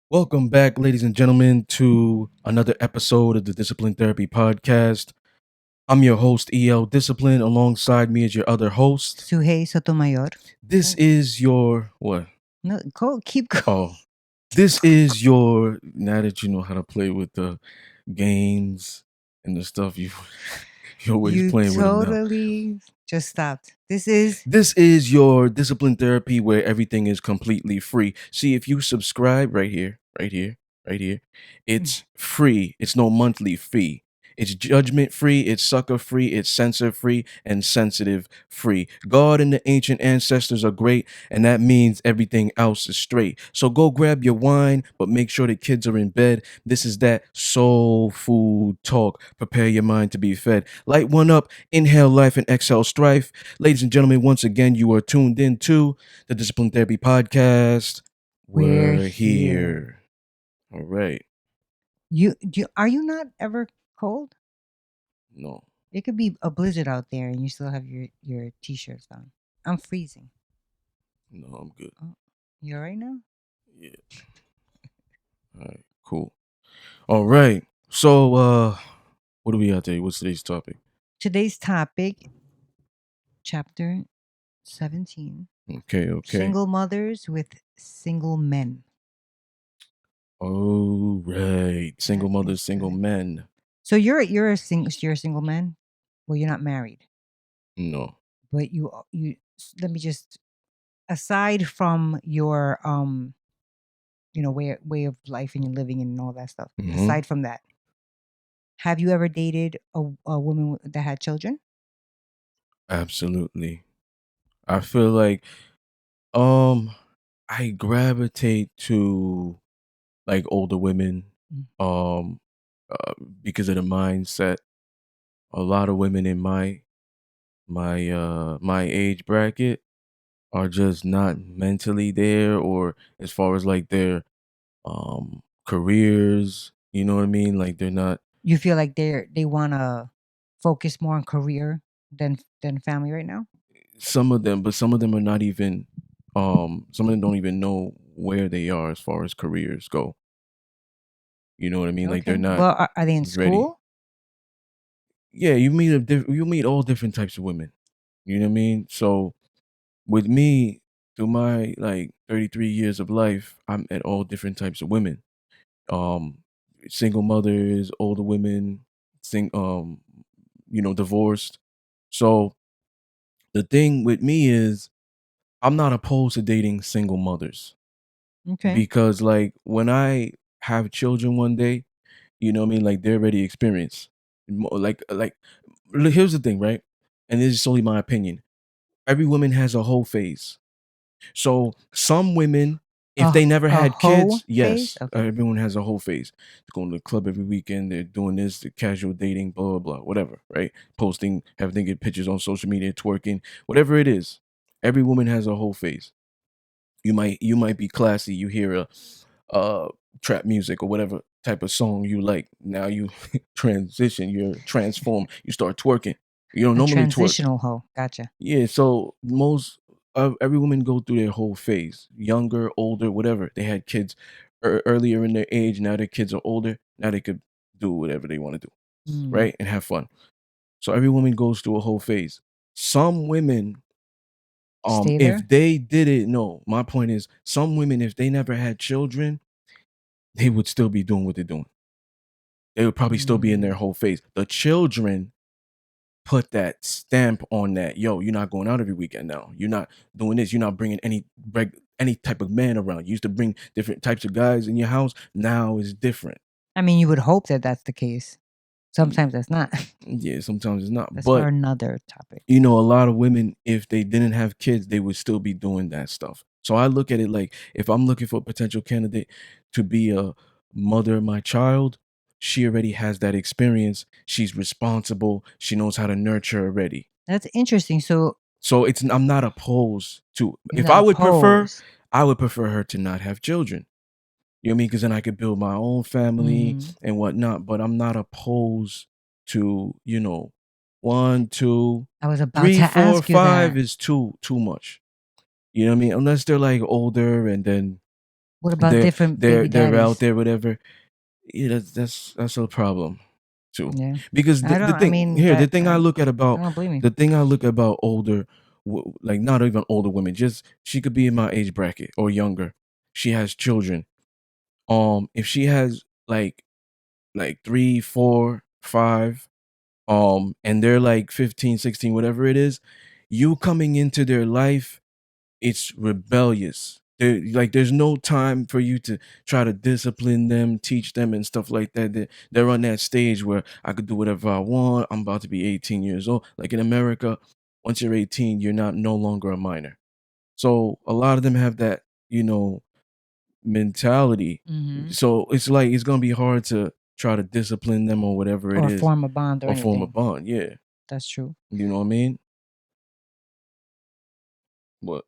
Welcome back, ladies and gentlemen, to another episode of the Discipline Therapy Podcast. I'm your host, EL Discipline. Alongside me is your other host. Suhey Sotomayor. This is your what? No, keep going. Oh, this is your. Now that you know how to play with the games and the stuff, you're always You playing with them now. totally just stopped. This is This is your discipline therapy where everything is completely free. See, if you subscribe right here, it's free. It's no monthly fee. It's judgment free, it's sucker free, it's censor free, and sensitive free. God and the ancient ancestors are great, and that means everything else is straight. So go grab your wine, but make sure the kids are in bed. This is that soul food talk. Prepare your mind to be fed. Light one up, inhale life, and exhale strife. Ladies and gentlemen, once again, you are tuned in to the Discipline Therapy Podcast. We're Here. All right. are you not ever cold? No. It could be a blizzard out there and you still have your t-shirts on. I'm freezing. No, I'm good. You all right now? Yeah. All right. Cool. All right. So, what do we got today? What's today's topic? Today's topic, chapter 17. Okay. Single mothers with single men. All right. Single That mothers, is single good. men. So you're a single man? Well, you're not married. No. But let me just, aside from your way of life and your living and all that stuff, Mhm. aside from that, have you ever dated a woman that had children? Absolutely. I feel like I gravitate to like older women um because of the mindset. A lot of women in my age bracket are just not mentally there, or as far as like their careers, you know what I mean? Like they're not. You feel like they want to focus more on career than family right now? Some of them, but some of them are not even some of them don't even know where they are as far as careers go. You know what I mean? Like they're Okay. not Well, are they in ready. school? Yeah, you meet all different types of women. You know what I mean? So with me, through my like 33 years of life, I'm at all different types of women. Um, Single mothers, older women, divorced. So the thing with me is I'm not opposed to dating single mothers Okay. because like when I have children one day, you know what I mean? Like they're already experienced. Here's the thing, right? And this is solely my opinion. Every woman has a whole phase. So some women, if they never A had hoe kids, phase? yes, Okay. everyone has a whole phase. They're going to the club every weekend. They're doing this, the casual dating, blah, blah, blah, whatever, right? Posting, having to get pictures on social media, twerking, whatever it is. Every woman has a whole phase. You might be classy. You hear a trap music or whatever type of song you like. Now you transition, you transform, you start twerking. You don't A normally twerk. transitional hoe. Gotcha. Yeah, so most every woman go through their whole phase, younger, older, whatever. They had kids earlier in their age. Now their kids are older. Now they could do whatever they want to do, Mm. right, and have fun. So every woman goes through a whole phase. Some women, Stay there? if they did it, no. My point is, some women, if they never had children, they would still be doing what they're doing. They would probably still be in their whole phase. The children put that stamp on that. Yo, you're not going out every weekend now. You're not doing this. You're not bringing any type of man around. You used to bring different types of guys in your house. Now it's different. I mean, you would hope that that's the case. Sometimes that's not. Yeah, sometimes it's not. That's for But another topic. you know, a lot of women, if they didn't have kids, they would still be doing that stuff. So I look at it like if I'm looking for a potential candidate to be a mother of my child, she already has that experience. She's responsible. She knows how to nurture already. That's interesting. So So I'm not opposed to. you're If not I would prefer, opposed. I would prefer her to not have children. You know what I mean? Because then I could build my own family and whatnot. But I'm not opposed to, one, two, I was about three, to four, ask you five that. is too much. You know what I mean? Unless they're like older and then What about they're different they're baby they're out daddies? there, whatever. Yeah, that's a problem too. Yeah. Because I don't, the I thing mean, here, that, I don't blame you. the thing I look at about older, like not even older women, just she could be in my age bracket or younger. She has children. If she has like 3, 4, 5, and they're like 15, 16, whatever it is, you coming into their life, it's rebellious. There's no time for you to try to discipline them, teach them, and stuff like that. They're on that stage where I could do whatever I want. I'm about to be 18 years old. Like in America, once you're 18, you're not no longer a minor. So a lot of them have that, mentality. Hmm. So it's like it's gonna be hard to try to discipline them or whatever it Or is, form a bond or or form a anything. bond. Yeah, That's true. you know what I mean. But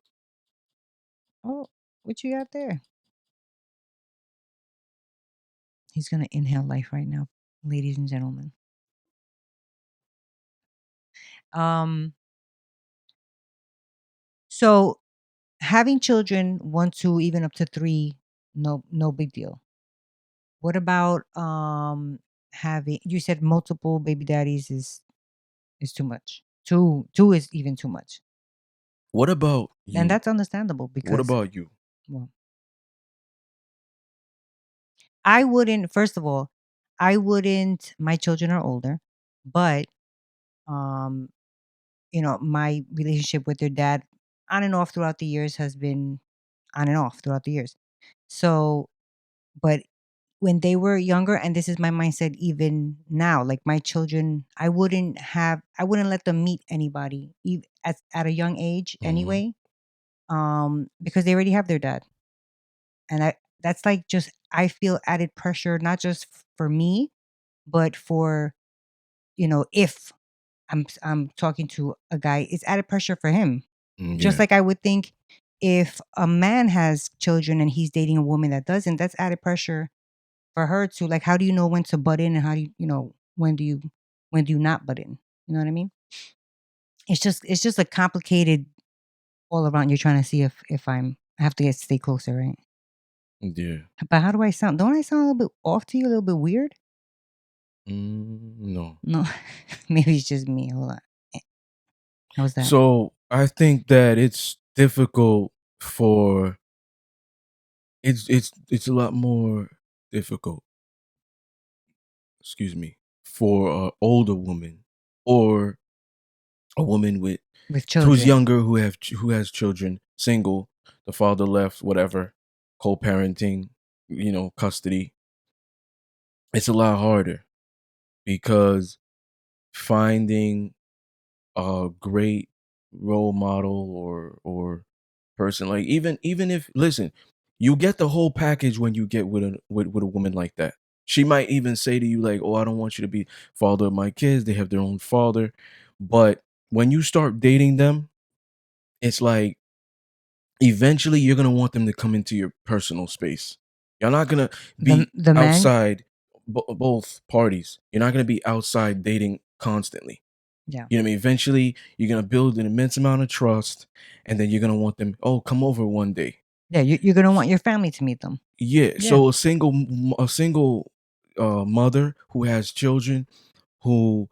Oh, what you got there? He's gonna inhale life right now, ladies and gentlemen. Um, so having children, 1, 2, even up to 3, no big deal. What about having, you said multiple baby daddies is too much. Two is even too much. what about And you? that's understandable What because, about you? well, I wouldn't, first of all, I wouldn't, my children are older, but um my relationship with their dad on and off throughout the years has been on and off throughout the years. So, but when they were younger, and this is my mindset even now, like my children, I wouldn't let them meet anybody at a young age Hmm. anyway, because they already have their dad. And that's like, just, I feel added pressure, not just for me, but for, if I'm talking to a guy, it's added pressure for him. Just Yeah, like I would think, if a man has children and he's dating a woman that doesn't, that's added pressure for her to, like, how do you know when to butt in, and how do when do you not butt in? You know what I mean? It's just a complicated all around. You're trying to see if I have to stay closer, right? yeah. But how do I sound? Don't I sound a little bit off to you? A little bit weird? No. No, maybe it's just me. Hold on. Eh, How's that? So I think that it's difficult for it's a lot more difficult, excuse me, for a older woman or a woman With who's children. younger who has children, single, the father left, whatever, co-parenting, custody. It's a lot harder because finding a great role model or person, like even if, listen, you get the whole package when you get with a woman like that. She might even say to you like, oh, I don't want you to be father of my kids, they have their own father. But when you start dating them, it's like eventually you're gonna want them to come into your personal space. You're not gonna be The men? outside, both parties. You're not gonna be outside dating constantly. Yeah. You know what I mean? Eventually, you're gonna build an immense amount of trust, and then you're gonna want them. Oh, come over one day. Yeah, you're gonna want your family to meet them. Yeah. Yeah. So a single mother who has children, who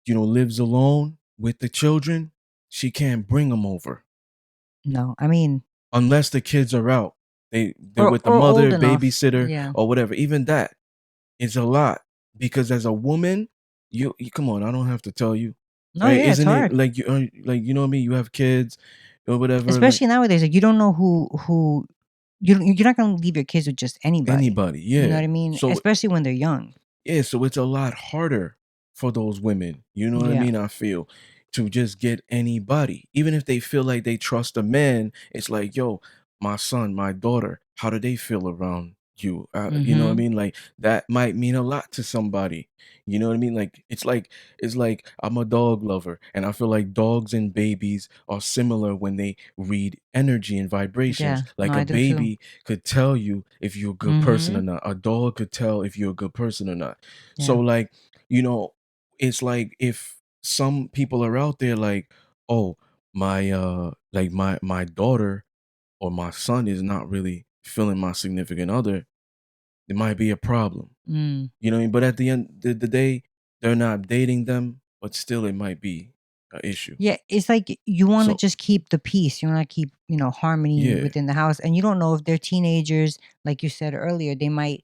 lives alone with the children, she can't bring them over No, I mean, unless the kids are out. They're or with the or old mother, enough. babysitter, Yeah. or whatever. Even that is a lot because as a woman, you come on. I don't have to tell you, No, right? yeah, it's Isn't it hard. like you know what I mean? You have kids or whatever, like Especially nowadays, like, you don't know who you're not gonna leave your kids with just anybody. anybody. You know Yeah. what I mean? So Especially when they're young. yeah, so it's a lot harder for those women, you know what I Yeah. mean? I feel to just get anybody, even if they feel like they trust a man. It's like, yo, my son, my daughter, how do they feel around you? You know what I Mhm. mean? Like that might mean a lot to somebody. You know what I mean? Like it's like I'm a dog lover, and I feel like dogs and babies are similar when they read energy and vibrations. Yeah. No, Like a I do too. baby could tell you if you're a good person or Mhm. not. A dog could tell if you're a good person or not. So Yeah. like, you know, it's like if some people are out there like, oh, my like my daughter or my son is not really feeling my significant other, it might be a problem. Mm. You know what I mean? But at the end of the day, they're not dating them, but still it might be an issue. Yeah, it's like you wanna So just keep the peace, you wanna keep, harmony yeah. within the house, and you don't know if they're teenagers, like you said earlier, they might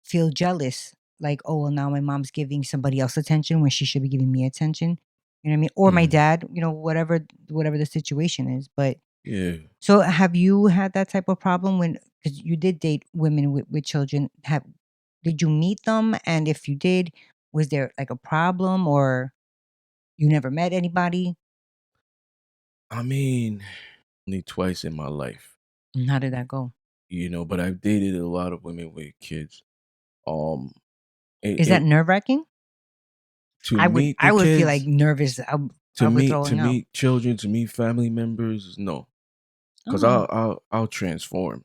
feel jealous, like, "Oh, well, now my mom's giving somebody else attention when she should be giving me attention." You know what I mean? Or my Mhm. dad, whatever the situation is, but Yeah. so have you had that type of problem when, because you did date women with children, have did you meet them? And if you did, was there, like, a problem, or you never met anybody? I mean, only twice in my life, And how did that go? but I've dated a lot of women with kids. Um, it, Is that it nerve-wracking? to I would meet the I would feel, like, kids, nervous, to over meet to throwing up. meet children, to meet family members, no, because Oh. I'll transform.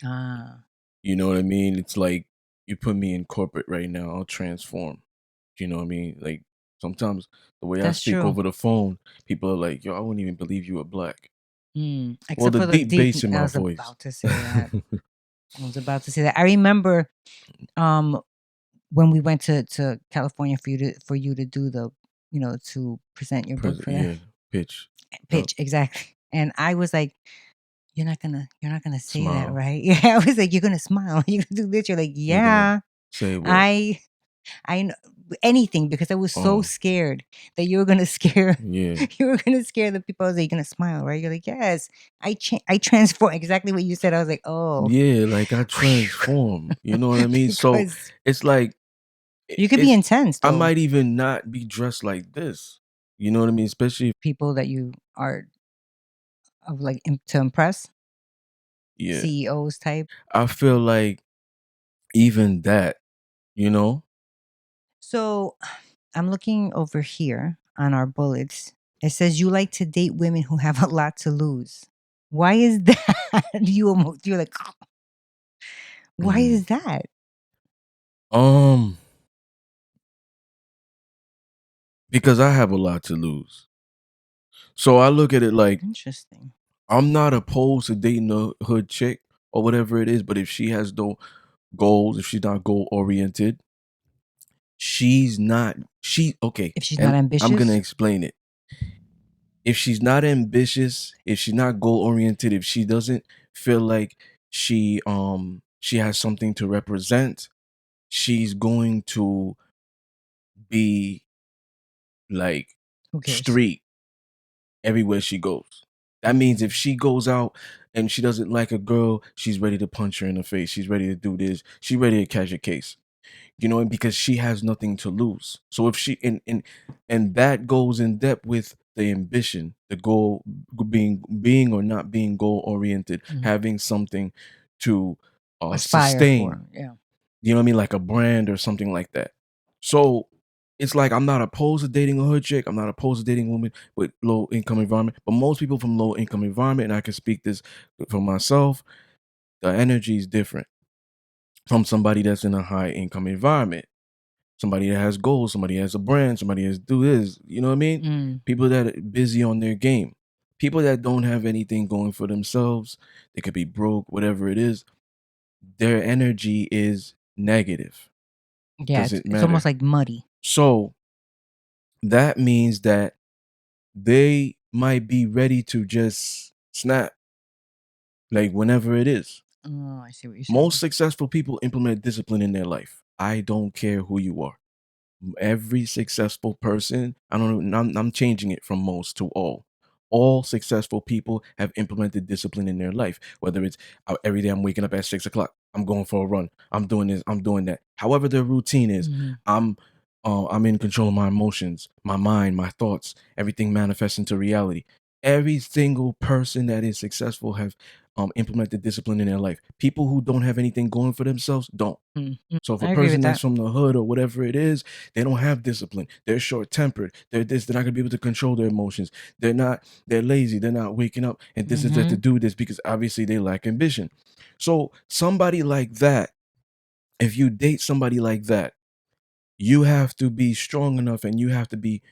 Ah, You know what I mean? It's like you put me in corporate right now, I'll transform. You know what I mean? Like sometimes the way I that's speak true. over the phone, people are like, "Yo, I wouldn't even believe you were black." Well, Except the for the deep deep, bass in I my was voice. about to say that. I was about to say that. I remember, um, when we went to California for you to do to present your book for them. Yeah, pitch. Yup. Pitch, exactly. And I was like, "You're not gonna say that, Smile. right?" Yeah, I was like, "You're gonna smile. You're gonna do this." You're like, You're gonna "Yeah." say what? I I kn anything, because I was so Oh, scared that you were gonna scare yeah. you were gonna scare the people. I was like, "You're gonna smile, right?" You're like, "Yes." I transform exactly what you said. I was like, "Oh." Yeah, like I transform. You know what I mean? So Because it's like you could be it's intense, I though. might even not be dressed like this. You know what I mean? Especially People that you are of, like, to impress, yeah. CEOs type. I feel like even that, you know? So, I'm looking over here on our bullets. It says you like to date women who have a lot to lose. Why is that? You're like, why Mm. is that? Um, because I have a lot to lose. So I look at it like Interesting. I'm not opposed to dating a hood chick or whatever it is, but if she has no goals, if she's not goal oriented, she's not she okay, If she's not and I'm gonna ambitious? explain it. If she's not ambitious, if she's not goal oriented, if she doesn't feel like she has something to represent, she's going to be like Who cares? street everywhere she goes. That means if Mm, she goes out and she doesn't like a girl, she's ready to punch her in the face. She's ready to do this. She's ready to catch a case. You know, and because she has nothing to lose. So if she and that goes in depth with the ambition, the goal being or not being goal oriented, mhm. having something to Aspire sustain. for, yeah. You know what I mean? Like a brand or something like that. So it's like I'm not opposed to dating a hood chick. I'm not opposed to dating a woman with low income environment. But most people from low income environment, and I can speak this for myself, the energy is different from somebody that's in a high income environment. Somebody that has goals, somebody has a brand, somebody has do this. You know what I mean? Mm, People that are busy on their game. People that don't have anything going for themselves. They could be broke, whatever it is. Their energy is negative. yeah, Does it's it it's almost matter? like muddy. So that means that they might be ready to just snap, like whenever it is. Oh, I see what you're Most saying. successful people implement discipline in their life. I don't care who you are. Every successful person, I don't know, I'm changing it from most to all. All successful people have implemented discipline in their life, whether it's every day I'm waking up at 6 o'clock, I'm going for a run, I'm doing this, I'm doing that. However their routine is, Mhm. I'm I'm in control of my emotions, my mind, my thoughts, everything manifests into reality. Every single person that is successful have implemented discipline in their life. People who don't have anything going for themselves don't. Mhm. So if a I agree with person that's that. from the hood or whatever it is, they don't have discipline. They're short tempered. They're this. They're not gonna be able to control their emotions. They're not. They're lazy. They're not waking up and this is that to Mhm. do this because obviously they lack ambition. So somebody like that, if you date somebody like that, you have to be strong enough and you have to be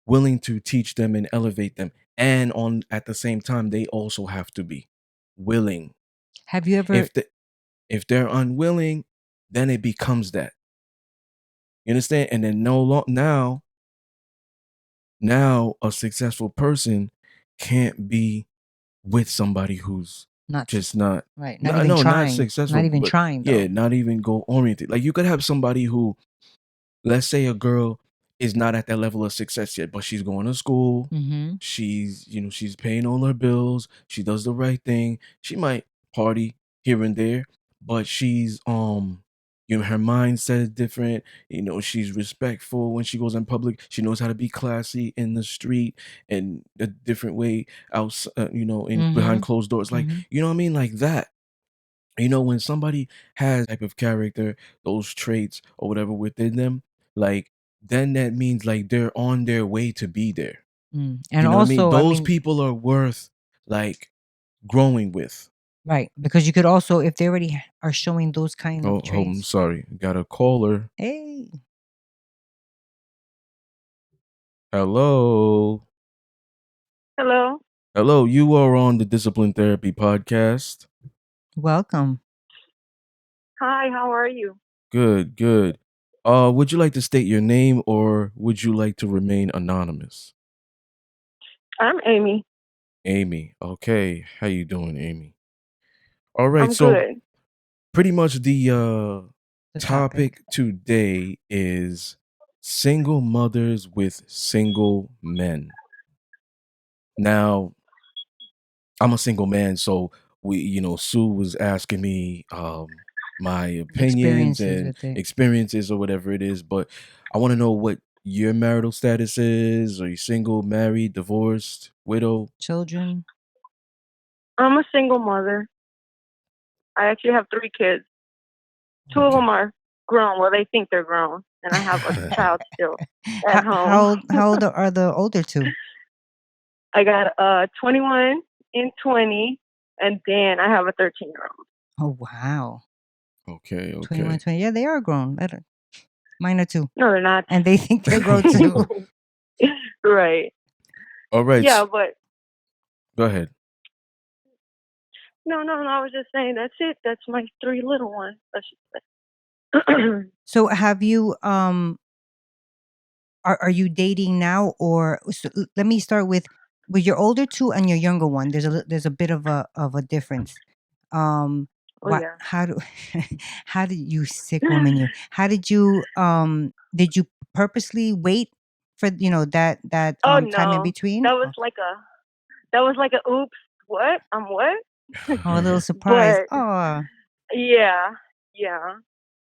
willing to teach them and elevate them. And on at the same time, they also have to be willing. Have you ever? If they're unwilling, then it becomes that. You understand? And then now a successful person can't be with somebody who's Not just not right. Not no even no not trying. successful, Not even but trying yeah, though. not even goal oriented. Like you could have somebody who, let's say a girl is not at that level of success yet, but she's going to school. Mm-hmm. She's paying all her bills. She does the right thing. She might party here and there, but she's her mindset is different. She's respectful when she goes in public. She knows how to be classy in the street and a different way out, in behind Mm-hmm. closed doors. Like, Mm-hmm. you know what I mean? Like that. When somebody has type of character, those traits or whatever within them, like then that means like they're on their way to be there. And You know what I mean? also, I Those mean, people are worth like growing with. right, because you could also, if they already are showing those kind of Oh, I'm traits. sorry. Got a caller. Hey, Hello. Hello. Hello. You are on the Discipline Therapy podcast. welcome. Hi, how are you? Good, good. Would you like to state your name or would you like to remain anonymous? I'm Aimee. Aimee. Okay. How you doing, Aimee? All right. I'm So good. pretty much the The topic. topic today is single mothers with single men. Now, I'm a single man, so Sue was asking me my opinions Experiences and with it. experiences or whatever it is, but I want to know what your marital status is. Are you single, married, divorced, widow? Children. I'm a single mother. I actually have 3 kids. 2 of Okay. them are grown. Well, they think they're grown, and I have a child still at How home. old? How old are the older two? I got 21 and 20, and then I have a 13-year-old. Oh wow. Okay, 21, okay. 20. Yeah, they are grown. Mine are too, No, they're not. and they think they're grown too. Right. All right. Yeah, but Go ahead. no. I was just saying that's it. That's my 3 little ones. I should say. So have you are you dating now, or let me start with your older two and your younger one. There's a bit of a difference. Oh What yeah. how do how did you, sick woman, you, how did you purposely wait for that Oh time in no, between? that was like a oops. What? I'm what? Oh, a little surprise. But Oh, yeah, yeah. I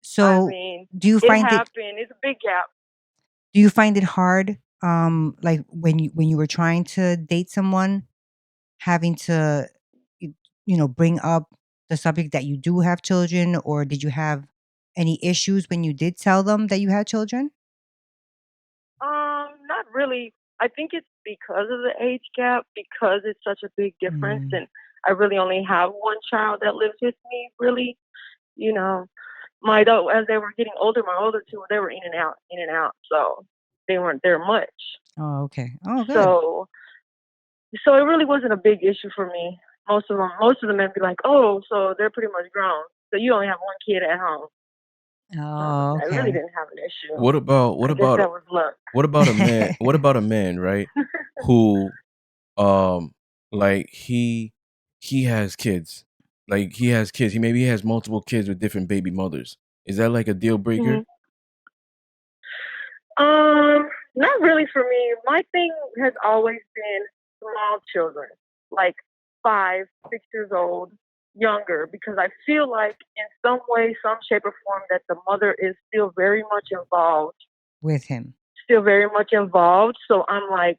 so mean, do you it find it happened. It's a big gap. hard, like when you were trying to date someone, having to y- bring up the subject that you do have children, or did you have any issues when you did tell them that you had children? Not really. I think it's because of the age gap, because it's such a big difference, Mm, and I really only have one child that lives with me. Really, you know, as they were getting older, my older two, they were in and out, so they weren't there much. oh, okay. Oh, good. So So it really wasn't a big issue for me. Most of the men be like, "Oh, so they're pretty much grown. So you only have one kid at home." Oh, I really okay. didn't have an issue. What about what I guess about that was luck. what about a man? What about a man, right? Who um like he has kids. Like he has kids. He has multiple kids with different baby mothers. Is that like a deal breaker? hmm Not really for me. My thing has always been small children, like 5, 6 years old, younger, because I feel like in some way, some shape or form, that the mother is still very much involved With him. still very much involved. So I'm like,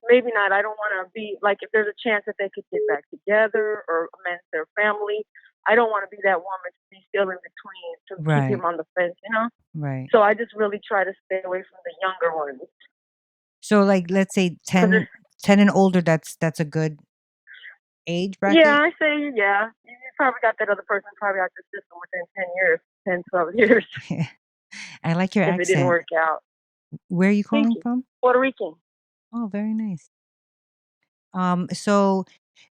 maybe not. I don't want to be like, if there's a chance that they could get back together or amend their family, I don't want to be that woman to be still in between to keep Right. him on the fence. Right. So I just really try to stay away from the younger ones. So, like, let's say 10, 10 and older, that's a good age yeah, bracket. I say, yeah, you probably got that other person probably out the system within 10 years, 10, 12 years, I like your if it didn't accent. work out. Where are you Thank calling you. from? Puerto Rican. Oh, very nice. So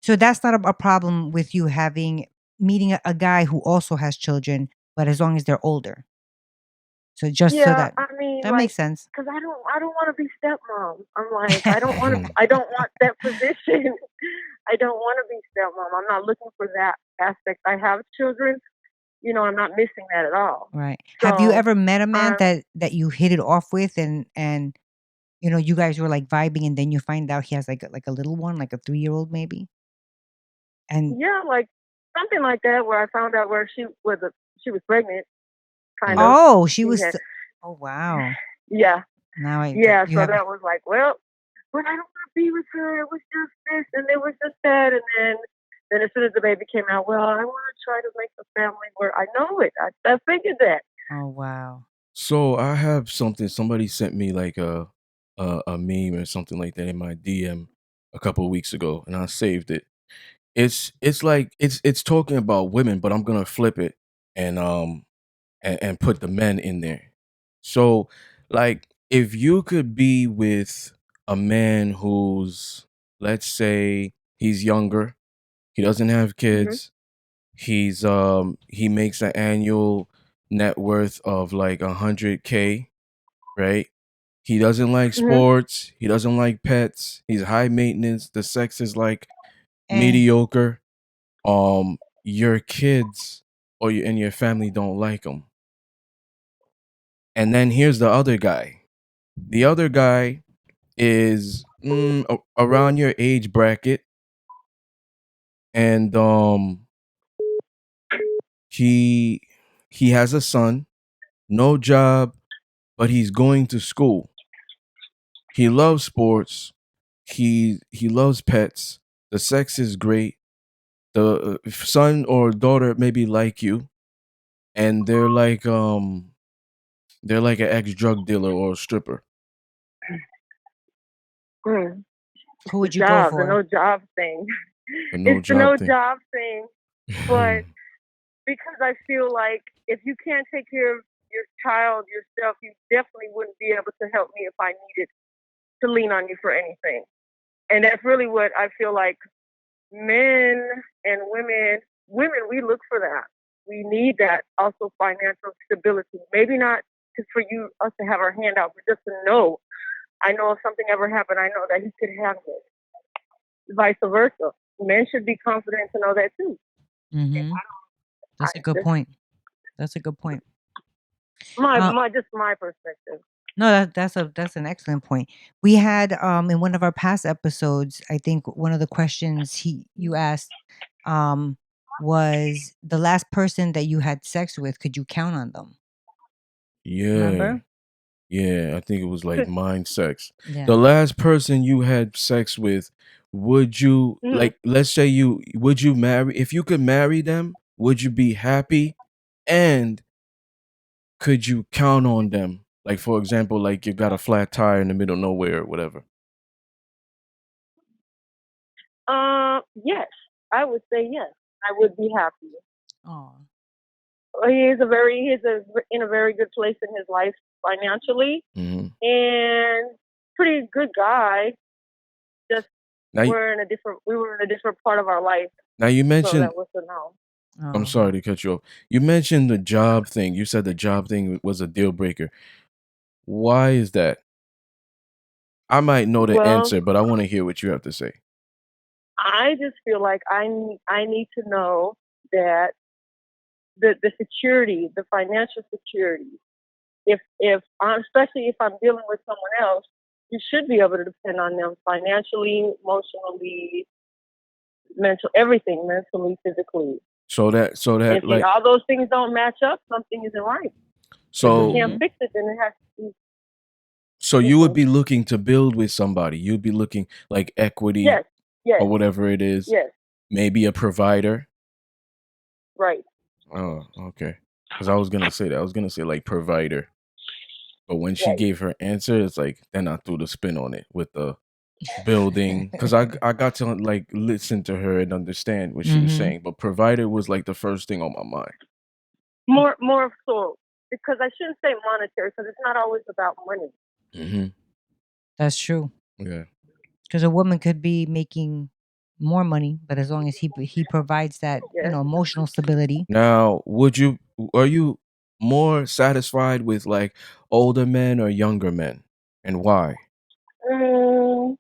So that's not a problem with you meeting a guy who also has children, but as long as they're older. So just so Yeah, that I mean, that like, makes sense. cause I don't want to be stepmom. I'm like, I don't want that position. I don't want to be stepmom. I'm not looking for that aspect. I have children. I'm not missing that at all. Right. Have you So, ever met a man um, that you hit it off with and you guys were like vibing and then you find out he has like a little one, like a 3-year-old maybe? And yeah, like something like that, where I found out where she was pregnant, kind Mm. of. oh, she She was had, oh wow. yeah, Now yeah. you So have that was like, well, but I don't want to be with her. It was just this, and it was just that, and then as soon as the baby came out, well, I want to try to make a family where I know it. I figured that. oh wow. So I have something. Somebody sent me like a meme or something like that in my DM a couple of weeks ago, and I saved it. It's like it's talking about women, but I'm gonna flip it and and put the men in there. So like if you could be with a man who's, let's say, he's younger, he doesn't have Mhm. kids, he makes an annual net worth of like 100K, right? He doesn't like Mhm. sports, he doesn't like pets, he's high maintenance, the sex is like Eh. mediocre. Your kids and your family don't like him. And then here's the other guy. The other guy is around your age bracket, and he he has a son, no job, but he's going to school. He loves sports. He loves pets. The sex is great. The son or daughter maybe like you, and they're like an ex drug dealer or a stripper. Mm. Who would you go The for? no job thing. A no It's the job no thing. job thing. But because I feel like if you can't take care of your child yourself, you definitely wouldn't be able to help me if I needed to lean on you for anything. And that's really what I feel like men and women, we look for that. We need that also financial stability. Maybe not for us to have our hand out, but just to know. I know if something ever happened, I know that he could handle it. Vice versa. Men should be confident to know that too. Mhm. That's a good That's point. That's a good point. my Uh, just my perspective. no, that's an excellent point. We had in one of our past episodes, I think one of the questions he you asked um was the last person that you had sex with, could you count on them? Yeah. Remember? Yeah, I think it was like Could mind sex. Yeah. The last person you had sex with, would you mhm. like, let's say would you marry, if you could marry them, would you be happy? And could you count on them? Like for example, like you got a flat tire in the middle of nowhere or whatever. Yes, I would say yes. I would be happy. Oh. In a very good place in his life financially, Hmm. and pretty good guy. Just Now, we were in a different part of our life, now you so mentioned, that was a no. I'm Oh. sorry to cut you off. You mentioned the job thing. You said the job thing was a deal breaker. Why is that? I might know the Well, answer, but I want to hear what you have to say. I just feel like I need to know that the security, the financial security. If especially if I'm dealing with someone else, you should be able to depend on them financially, emotionally, mentally, physically. So that If like all those things don't match up, something isn't right. If you so can't Mhm. fix it, then it has to be. so you would Mm-mm. be looking to build with somebody. You'd be looking like equity Yes, yes, or whatever it is. yes, Maybe a provider. right, Oh, okay. Because I was gonna say that. I was gonna say like provider. But when she right. gave her answer, it's like then I threw the spin on it with the building. Because I got to like listen to her and understand what she was Mhm. saying. But provider was like the first thing on my mind. More so because I shouldn't say monetary because it's not always about money. Hmm. That's true. Yeah. Because a woman could be making more money, but as long as he provides that, Yes. emotional stability. Now, are you more satisfied with like older men or younger men, and why? Mm,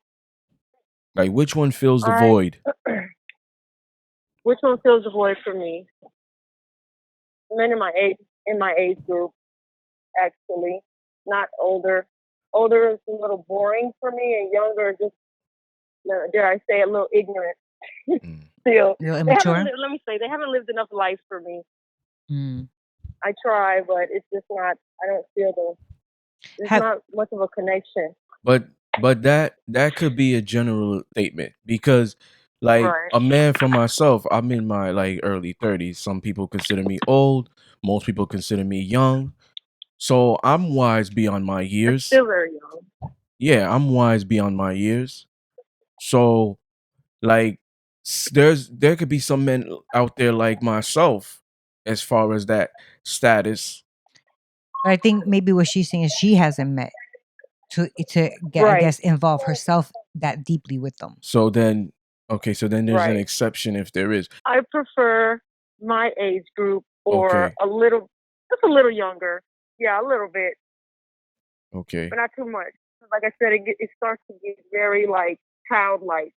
Like, which one fills the I void? which one fills the void for me? Men in my age group, actually, not older. Older is a little boring for me, and younger just, dare I say, a little ignorant. Mm. Still, A little immature. let me say, they haven't lived enough life for me. Mm. I try, but it's just not. I don't feel there's Have not much of a connection. But that could be a general statement because like Right. a man for myself, I'm in my like early 30s. Some people consider me old, most people consider me young. So I'm wise beyond my But years. still very young. Yeah, I'm wise beyond my years. So like there could be some men out there like myself as far as that status. I think maybe what she's saying is she hasn't met to get, I Right. guess, involve herself that deeply with them. So then okay, so then there's an Right. exception if there is. I prefer my age group or Okay. just a little younger. Yeah, a little bit, Okay. but not too much. Like I said, it starts to get very like childlike.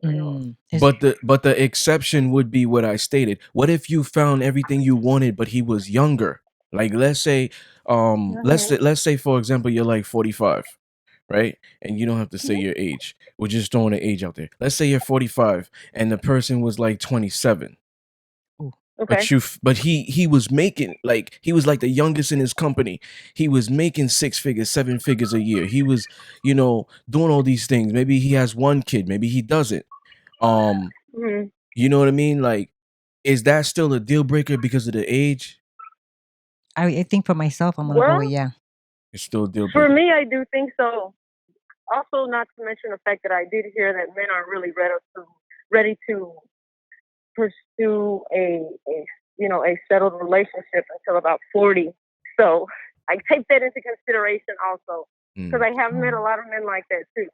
You know. Mm. But the exception would be what I stated. What if you found everything you wanted, but he was younger? Like Mhm. let's say for example you're like 45, right? And you don't have to say your age. We're just throwing the age out there. Let's say you're 45 and the person was like 27. Ooh. Okay. But he was making like he was like the youngest in his company. He was making 6 figures, 7 figures a year. He was, doing all these things. Maybe he has one kid, maybe he doesn't. Um, Mhm. you know what I mean? Like, is that still a deal breaker because of the age? I think for myself, I'm gonna go with Well, yeah. It's still a deal for breaker. me, I do think so. Also, not to mention the fact that I did hear that men aren't really ready to pursue a settled relationship until about 40. So I take that into consideration also, because Mm. I have met a lot of men like that too.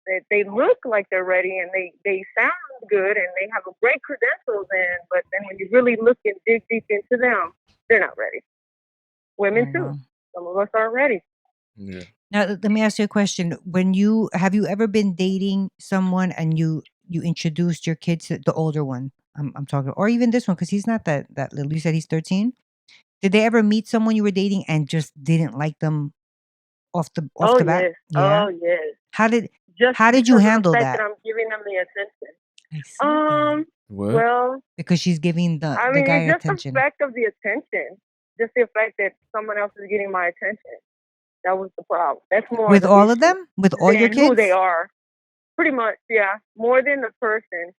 That they look like they're ready and they sound good and they have a great credentials but then when you really look and dig deep into them, they're not ready. Women Oh, too. wow. Some of us aren't ready. Yeah. Now let me ask you a question. Have you ever been dating someone and you introduced your kids to the older one? I'm talking, or even this one because he's not that little. You said he's 13. Did they ever meet someone you were dating and just didn't like them off Oh the bat? yes. Yeah. Oh yes. How did Just how did you because of the handle fact that that? I'm giving them the attention. I see that. What? Well, Because she's giving the I the mean, guy it's just the attention. fact of the attention. Just the fact that someone else is getting my attention. That was the problem. That's more With the all of issue them? With all your than who they kids? are. Pretty much, yeah. More than the person.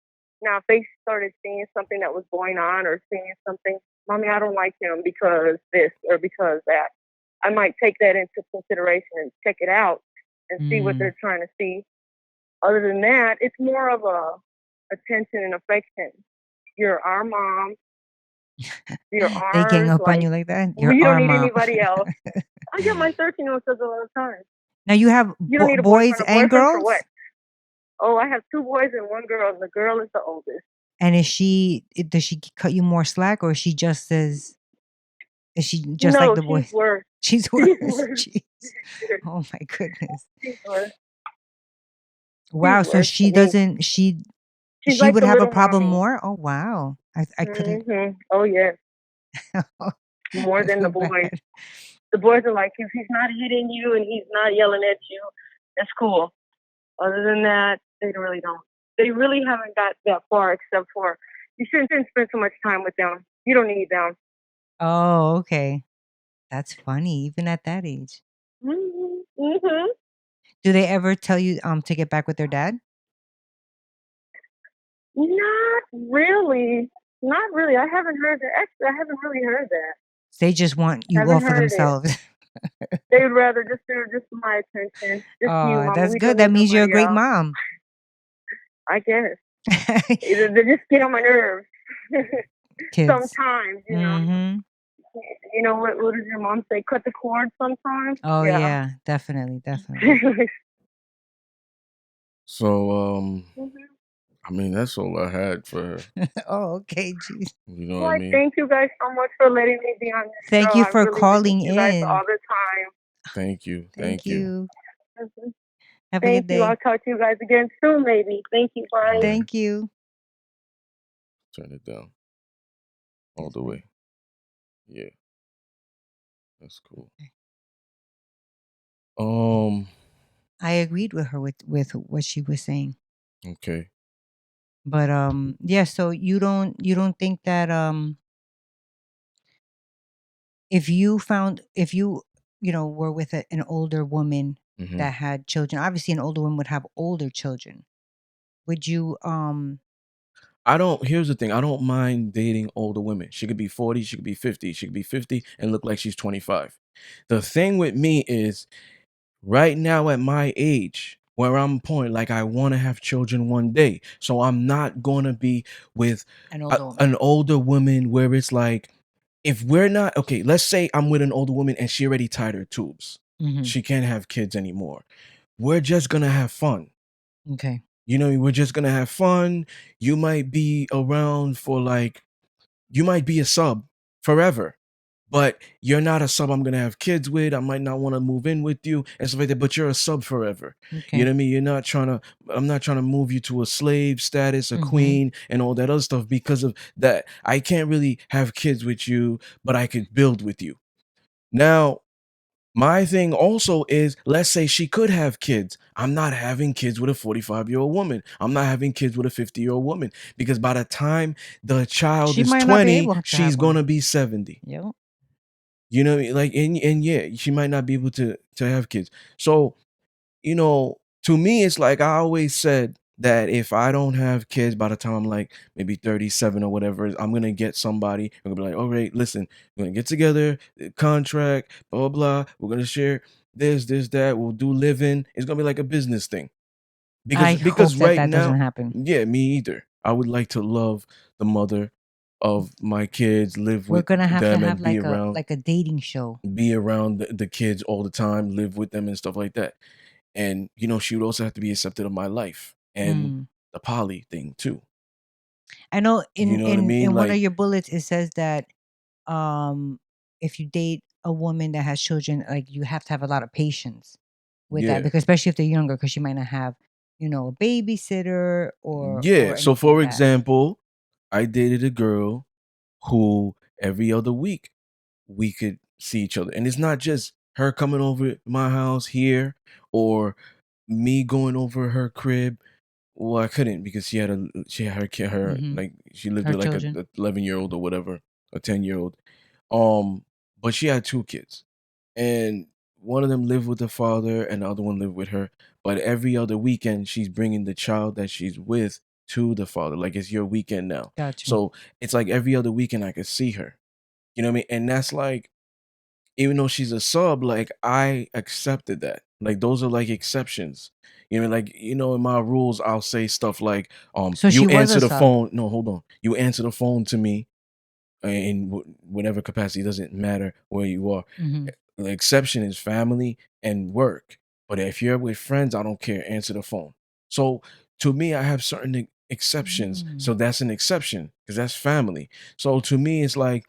Now, if they started seeing something that was going on or seeing something, mommy, I don't like him because this or because that, I might take that into consideration and check it out and see what Mm. they're trying to see. Other than that, it's more of a attention and affection. You're our mom. You're They gang ours. up on Like, you like that? You're we don't our need mom. anybody else. I get my 13-year-old says all the time. Now you have You don't need a boys boyfriend. A and boyfriend for what? girls? Oh, I have 2 boys and 1 girl, and the girl is the oldest. And does she cut you more slack, or is she just like No, the she's boys? worse. She's She's worse. worse. Jeez. Oh my goodness. She's worse. She's Wow. So worse for me. She's she like would the have a little problem mommy. more? Oh wow. I couldn't. Oh yes, I more than the feel boys. bad. The boys are like, if he's not hitting you and he's not yelling at you, that's cool. Other than that, they really don't. They really haven't got that far, except for you shouldn't spend so much time with them. You don't need them. Oh, okay. That's funny, even at that age. Mm-hmm. Do they ever tell you to get back with their dad? Not really. Not really. I haven't heard that. Actually, I haven't really heard that. They just want you all Haven't for heard it. themselves. They would rather just for my attention. Just you, Oh, mama. that's We don't good. That need means you're a nobody great else. mom. I guess. They just get on my nerves. Kids. Sometimes, Mm-hmm. What does your mom say? Cut the cord sometimes? Oh Yeah. yeah, definitely, definitely. So Mhm. I mean, that's all I had for her. Oh, okay. Jeez. You know what I Like, mean? thank you guys so much for letting me be on this Thank show. you I for really listen calling to you guys in. all the time. Thank you. Thank Thank you. you. Mhm. Have a Thank good you. day. I'll talk to you guys again soon, maybe. Thank you. Bye. All right. Thank you. Turn it down all Yes, the ma'am. way. Yeah, that's cool. I agreed with her with what she was saying. Okay. But yeah, so you don't think that if you were with an older woman Mm-hmm. that had children, obviously an older woman would have older children. Would you Here's the thing. I don't mind dating older women. She could be 40, she could be 50, she could be 50 and look like she's 25. The thing with me is right now at my age, where I'm point, like I want to have children one day. So I'm not gonna be with an older woman? an older woman where it's like, if we're not okay, let's say I'm with an older woman and she already tied her tubes. Mhm. She can't have kids anymore. We're just gonna have fun. Okay. You know, we're just gonna have fun. You might be around for like, you might be a sub forever, but you're not a sub I'm gonna have kids with. I might not want to move in with you and stuff like that, but you're a sub forever. Okay. You know what I mean? I'm not trying to move you to a slave status, a Mhm. queen, and all that other stuff because of that. I can't really have kids with you, but I could build with you. Now, my thing also is, let's say she could have kids. I'm not having kids with a 45-year-old woman. I'm not having kids with a 50-year-old woman because by the time the child She is might not be 20, able to she's have one. gonna be 70. Yep. You know, like, and yeah, she might not be able to have kids. So, you know, to me, it's like I always said that if I don't have kids by the time I'm like maybe 37 or whatever, I'm gonna get somebody. I'm gonna be like, all right, listen, we're gonna get together, contract, blah blah blah. We're gonna share this, that. We'll do living. It's gonna be like a business thing. I Because hope that right doesn't now, happen. yeah, me either. I would like to love the mother of my kids, live We're with gonna have to them, have and be like around a dating show. the kids all the time, live with them and stuff like that. And you know, she would also have to be accepted of my life and Mm. the poly thing too. I know You in know what I in mean? in one of Like, your bullets it says that if you date a woman that has children, like you have to have a lot of patience with that, yeah. because especially if they're younger, because she might not have, a babysitter or Yeah. So anything like for that. example, I dated a girl who every other week we could see each other. And it's not just her coming over my house here or me going over her crib. Well, I couldn't because she had her kid, her Hmm. like she lived Her with like a children. 11-year-old or whatever, a 10-year-old. But she had two kids, and one of them lived with the father, and the other one lived with her. But every other weekend, she's bringing the child that she's with to the father. Like it's your weekend now, Gotcha. so it's like every other weekend I could see her. You know what I mean? And that's like, even though she's a sub, like I accepted that. Like those are like exceptions. You know, like in my rules, I'll say stuff like, So she you was answer a the sub. phone. No, hold on. You answer the phone to me in whatever capacity. Doesn't matter where you are. Hmm. The exception is family and work. But if you're with friends, I don't care. Answer the phone. So to me, I have certain exceptions. Mm. So that's an exception because that's family. So to me, it's like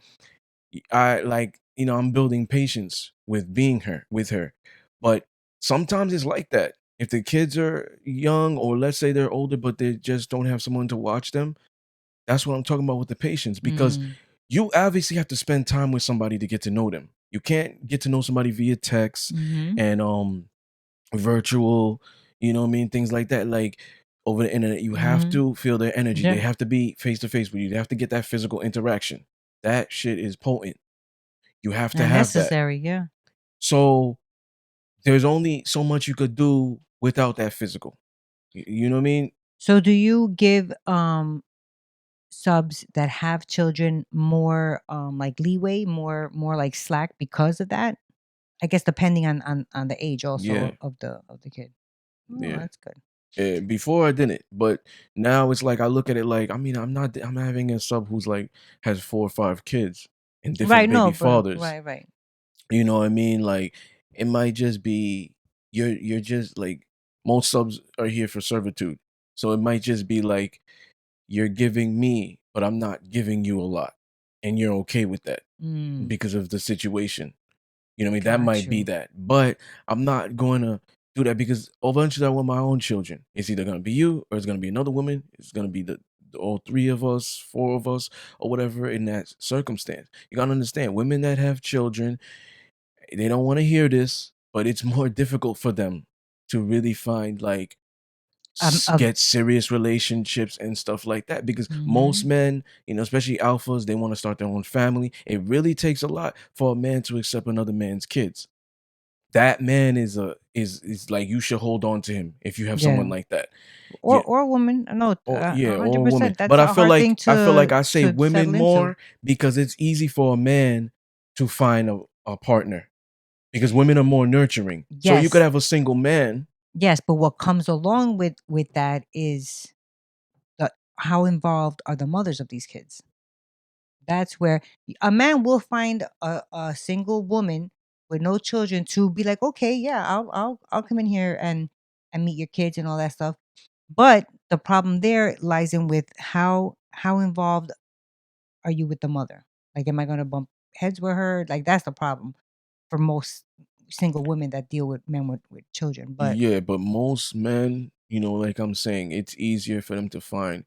I like, I'm building patience with being her with her. But sometimes it's like that. If the kids are young, or let's say they're older, but they just don't have someone to watch them, that's what I'm talking about with the patience. Because Mm. you obviously have to spend time with somebody to get to know them. You can't get to know somebody via text Hmm. and virtual, you know what I mean? Things like that. Like over the internet, you have Hmm. to feel their energy. They Yeah. have to be face to face with you. They have to get that physical interaction. That shit is potent. You have to And have that. necessary. Yeah. So there's only so much you could do without that physical. You know what I mean? So do you give subs that have children more like leeway, more like slack because of that? I guess depending on the age Yeah, also of the kid. Oh, yeah. that's good. Before I didn't, but now it's like I look at it like, I mean, I'm having a sub who's like has 4 or 5 kids and different Right, no, baby but fathers. right. You know what I mean? Like it might just be you're just like, most subs are here for servitude. So it might just be like you're giving me, but I'm not giving you a lot, and you're okay with that because of the situation. You know what I mean? That Got might be you. that. But I'm not going to do that because eventually I want my own children. It's either going to be you or it's going to be another woman. It's going to be the all three of us, four of us, or whatever in that circumstance. You got to understand, women that have children, they don't want to hear this, but it's more difficult for them to really find like A get serious relationships and stuff like that because most mhm. men, you know, especially alphas, they want to start their own family. It really takes a lot for a man to accept another man's kids. That man is like you should hold on to him if you have Yeah. someone like that. Yeah. Or a woman. No, Or yeah, or a woman. 100%. That's But a hard thing I feel like I say to women settle into. more because it's easy for a man to find a partner because women are more nurturing. So you could Yes. have a single man. Yes, but what comes along with that is how involved are the mothers of these kids? That's where a man will find a single woman with no children to be like, okay, yeah, I'll come in here and meet your kids and all that stuff. But the problem there lies in with how involved are you with the mother? Like, am I going to bump heads with her? Like, that's the problem for most single women that deal with men with children. But Yeah, but most men, you know, like I'm saying, it's easier for them to find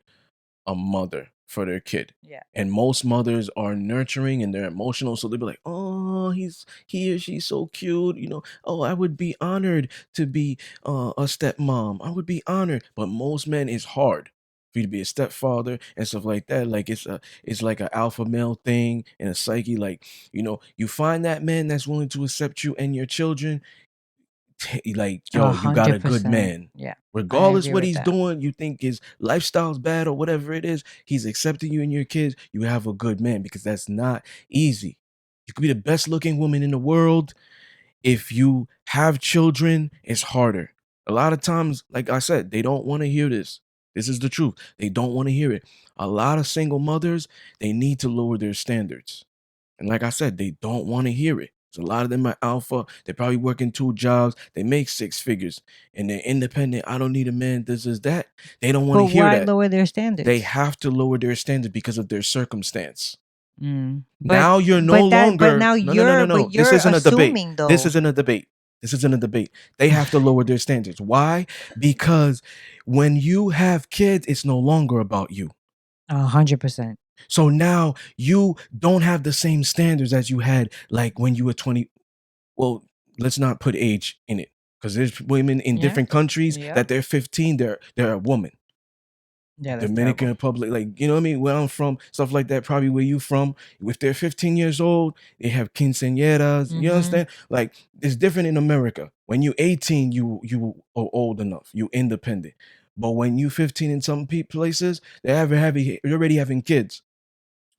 a mother for their kid. yeah, And most mothers are nurturing and they're emotional. So they'll be like, oh, he or she's so cute. You know, oh, I would be honored to be a stepmom. I would be honored. But most men, it's hard for you to be a stepfather and stuff like that. Like it's like an alpha male thing in a psyche. Like, you know, you find that man that's willing to accept you and your children, like, a yo, you got a hundred good percent. man. Yeah, I Regardless agree what with he's that. doing, you think his lifestyle's bad or whatever it is, he's accepting you and your kids, you have a good man because that's not easy. You could be the best looking woman in the world. If you have children, it's harder. A lot of times, like I said, they don't want to hear this. This is the truth. They don't want to hear it. A lot of single mothers, they need to lower their standards. And like I said, they don't want to hear it. So a lot of them are alpha. They're probably working 2 jobs. They make 6 figures and they're independent. I don't need a man. This is that. They don't want to But hear why that. lower their They standards? have to lower their standards because of their circumstance. But Now you're no but longer, now no, no, no, no, no. This you're isn't a debate. assuming This though. isn't a debate. This isn't a debate. They have to lower their standards. Why? Because when you have kids, it's no longer about you. 100%. So now you don't have the same standards as you had like when you were 20. Well, let's not put age in it because there's women in Yeah. different countries Yeah. that they're 15, they're a woman. Yeah, that's Dominican terrible. Republic, like, you know what I mean? Where I'm from, stuff like that, probably where you from. If they're 15 years old, they have quinceañeras. You Mhm. understand? Like, it's different in America. When you 18, you are old enough, you independent. But when you 15 in some places, they're already having kids.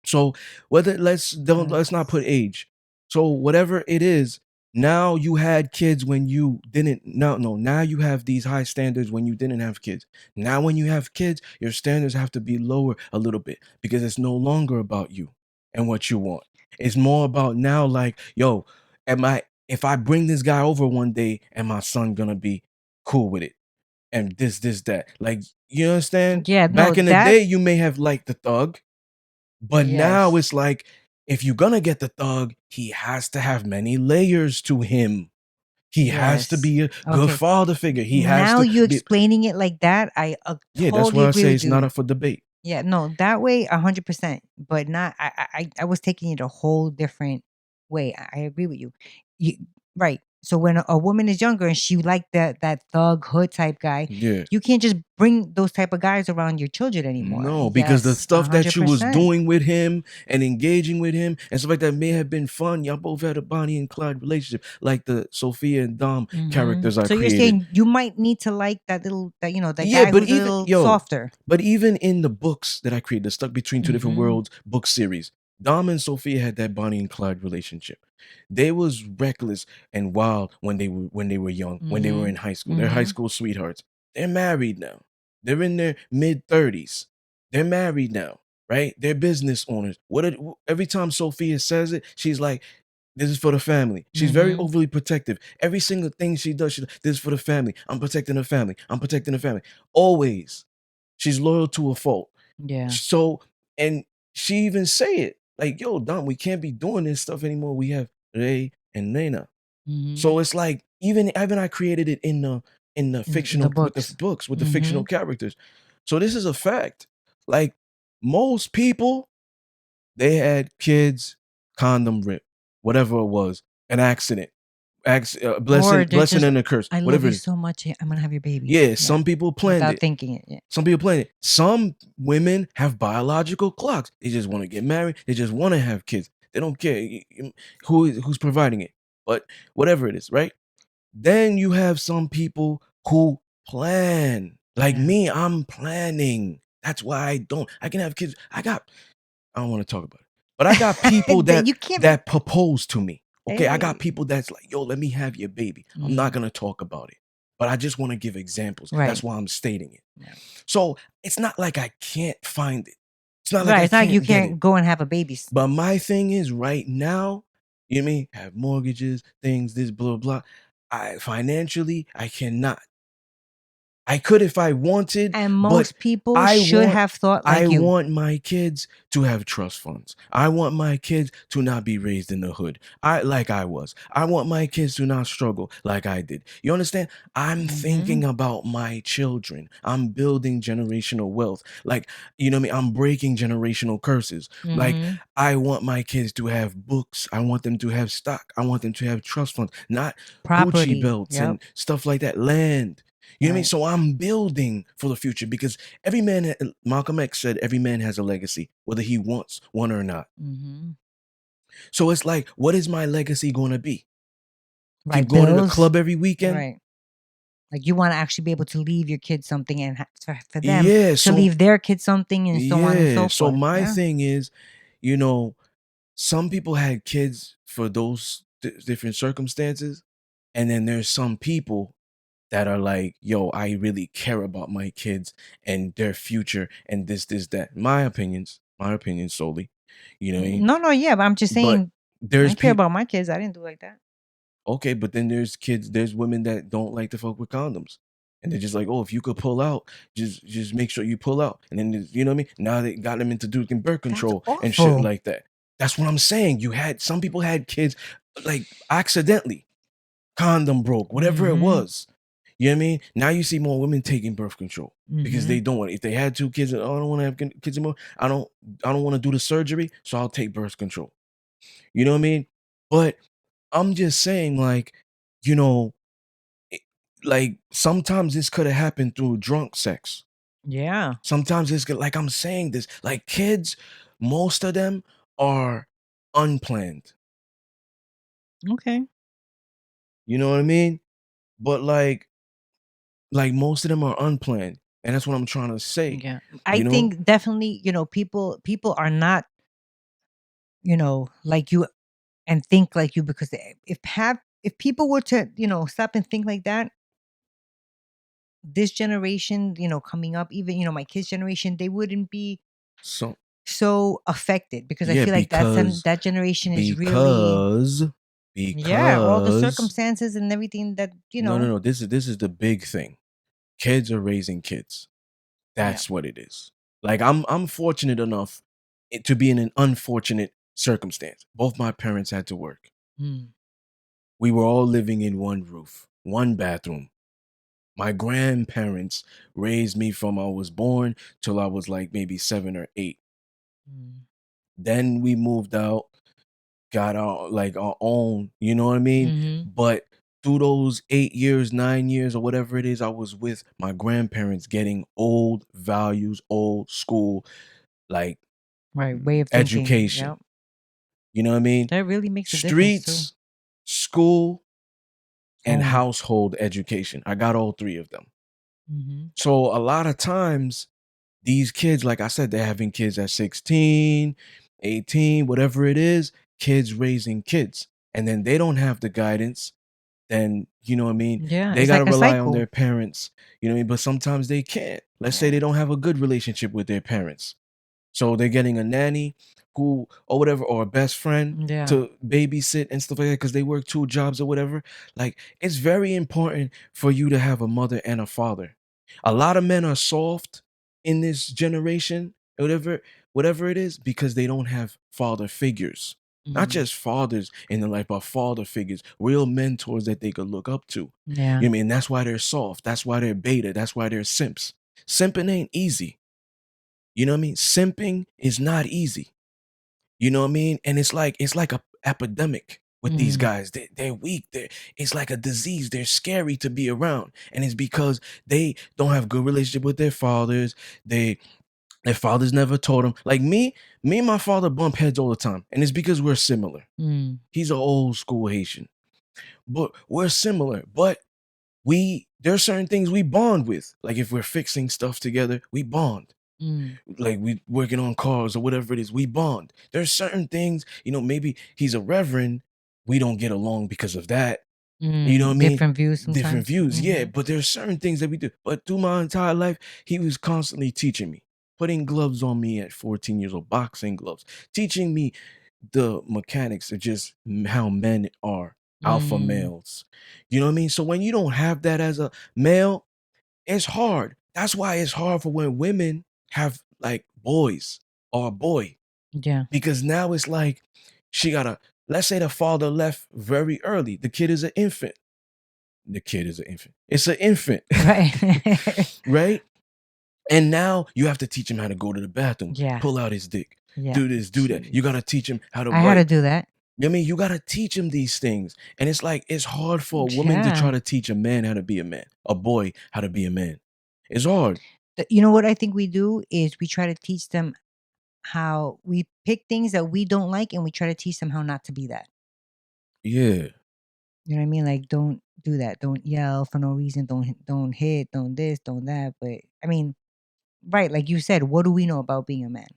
So whether let's not put age. So whatever it is, now you had kids when you didn't. No, now you have these high standards when you didn't have kids. Now when you have kids, your standards have to be lower a little bit because it's no longer about you and what you want. It's more about now, like, yo, if I bring this guy over one day, and my son gonna be cool with it? And this, that. Like, you understand? Yeah, no, Back in the that day, you may have liked the thug. But now yes. it's like, if you're gonna get the thug, he has to have many layers to him. He has to Yes. be a good Okay. father figure. He has Now to you be. explaining it like that, I Yeah, that's totally why I agree say with it's not you. up for debate. Yeah, no, that way 100%, but not I was taking it a whole different way. I agree with you. You right. So when a woman is younger and she like that thug hood type guy, Yeah. you can't just bring those type of guys around your children anymore. No, because the Yes, stuff that you was 100%. doing with him and engaging with him and stuff like that may have been fun. Y'all both had a Bonnie and Clyde relationship, like the Sophia and Dom characters I So you're created. saying you might need to like that that Yeah, guy but who's a even little yo, softer. but even in the books that I created, Stuck Between Two Different Mhm. Worlds book series, Dom and Sophia had that Bonnie and Clyde relationship. They was reckless and wild when they were young, when they were in Mhm. high school. They're high Mhm. school sweethearts. They're married now. They're in their mid-30s. They're married now, right? They're business owners. Every time Sophia says it, she's like, this is for the family. She's very Mhm. overly protective. Every single thing she does, this is for the family. I'm protecting the family. I'm protecting the family. Always. She's loyal to a fault. Yeah. So, and she even say it like, "Yo, Dom, we can't be doing this stuff anymore. We have Ray and Nena." Mhm. So it's like even I created it in the In fictional the with the books. books with the fictional Mhm. characters. So this is a fact. Like most people, they had kids, condom rip, whatever it was, an accident, Or blessing, they're blessing just, and a curse, "I love whatever you it is. so much, I'm gonna have your baby." Yeah, some people planned Without it. thinking it. Yeah. Some people plan it. Some women have biological clocks. They just want to get married. They just want to have kids. They don't care who's providing it. But whatever it is, right? Then you have some people who plan. Like Yeah. me, I'm planning. That's why I can have kids. I don't want to talk about it. But I got people You can't. that propose to me. Okay, I got Hey. people that's like, "Yo, let me have your baby." I'm not gonna talk about it, but I just want to give examples. Right. That's why I'm stating it. Right. So it's not like I can't find it. It's not like Right. I It's not like you can't get can't it. go and have a baby. But my thing is right now, you know what I mean? Have mortgages, things, this, blah, blah. Financially, I cannot. I could if I wanted, And but most people I should have thought like I you. want my kids to have trust funds. I want my kids to not be raised in the hood. I was. I want my kids to not struggle like I did. You understand? I'm thinking about my children. I'm building generational wealth. Like, you know what I mean? I'm breaking generational curses. Like, I want my kids to have books. I want them to have stock. I want them to have trust funds, not Property. Gucci belts Yep. and stuff like that. Land. You know what I mean? Right. So I'm building for the future because every man, Malcolm X said, every man has a legacy, whether he wants one or not. So it's like, what is my legacy going to be? Right. Keep going to the Bills. club every weekend? Right. Like you want to actually be able to leave your kids something and for them Yeah. to So leave their kids something and so on and so So forth. my Yeah. thing is, you know, some people had kids for those different circumstances, and then there's some people that are like, "Yo, I really care about my kids and their future and this, that." My opinions solely, you know what I mean? No, yeah, but I'm just But saying I there's care people. about my kids. I didn't do like that. Okay, but then there's women that don't like to fuck with condoms. And they're just like, "Oh, if you could pull out, just make sure you pull out." And then you know what I mean? Now they got them into doing birth That's control and shit awful. like that. That's what I'm saying. Some people had kids like accidentally, condom broke, whatever it was. You know what I mean? Now you see more women taking birth control because they don't want it. If they had 2 kids, "Oh, I don't want to have kids anymore. I don't want to do the surgery, so I'll take birth control." You know what I mean? But I'm just saying, like, you know, like sometimes this could have happened through drunk sex. Yeah. Sometimes it's good. Like I'm saying this, like kids, most of them are unplanned. Okay. You know what I mean? But like most of them are unplanned, and that's what I'm trying to say. Yeah. I You know? think definitely, people are not, like you and think like you because if people were to, stop and think like that, this generation, coming up, even, my kids' generation, they wouldn't be So so affected because I yeah, feel like that generation is really yeah, all the because circumstances and everything that, no. This is the big thing. Kids are raising kids. Yeah. That's what it is. Like I'm fortunate enough to be in an unfortunate circumstance. Both my parents had to work. We were all living in one roof, one bathroom. My grandparents raised me from I was born till I was like maybe 7 or 8. Then we moved out, got our own, you know what I mean? But through those 8 years, 9 years, or whatever it is, I was with my grandparents getting old values, old school, like Right, way of thinking. education. Yep. You know what I mean? That really makes a difference too. Streets, school, and Home. household education. I got all 3 of them. So a lot of times, these kids, like I said, they're having kids at 16, 18, whatever it is, kids raising kids. And then they don't have the guidance. Then, you know what I mean? Yeah, They it's got to like a rely on cycle. their parents, you know what I mean? But sometimes they can't. Let's say they don't have a good relationship with their parents. So they're getting a nanny who, or whatever, or a best friend Yeah. to babysit and stuff like that because they work 2 jobs or whatever. Like, it's very important for you to have a mother and a father. A lot of men are soft in this generation, whatever it is, because they don't have father figures. Not just fathers in their life, but father figures, real mentors that they could look up to. Yeah. You know what I mean? That's why they're soft. That's why they're beta. That's why they're simps. Simping ain't easy. You know what I mean? Simping is not easy. You know what I mean? And it's like a epidemic with these guys. They're weak. It's like a disease. They're scary to be around. And it's because they don't have good relationship with their fathers. Their fathers never taught them. Like me and my father bump heads all the time. And it's because we're similar. He's an old school Haitian. But we're similar. But there's certain things we bond with. Like if we're fixing stuff together, we bond. Like we working on cars or whatever it is, we bond. There's certain things, maybe he's a reverend, we don't get along because of that. You know what I mean? Different views sometimes. Different views, yeah. But there's certain things that we do. But through my entire life, he was constantly teaching me, putting gloves on me at 14 years old, boxing gloves, teaching me the mechanics of just how men are, alpha males. You know what I mean? So when you don't have that as a male, it's hard. That's why it's hard for when women have like boys or a boy. Yeah. Because now it's like let's say the father left very early. The kid is an infant. It's an infant. Right. Right? And now you have to teach him how to go to the bathroom. Yeah. Pull out his dick. Yeah. Do this, do that. You got to teach him how to I had to do that. I mean, you got to teach him these things. And it's like, it's hard for a woman to try to teach a man how to be a man, a boy how to be a man. It's hard. You know what I think we do is we try to teach them how we pick things that we don't like and we try to teach them how not to be that. Yeah. You know what I mean? Like, don't do that. Don't yell for no reason. Don't hit. Don't this. Don't that. But I mean, right? Like you said, what do we know about being a man?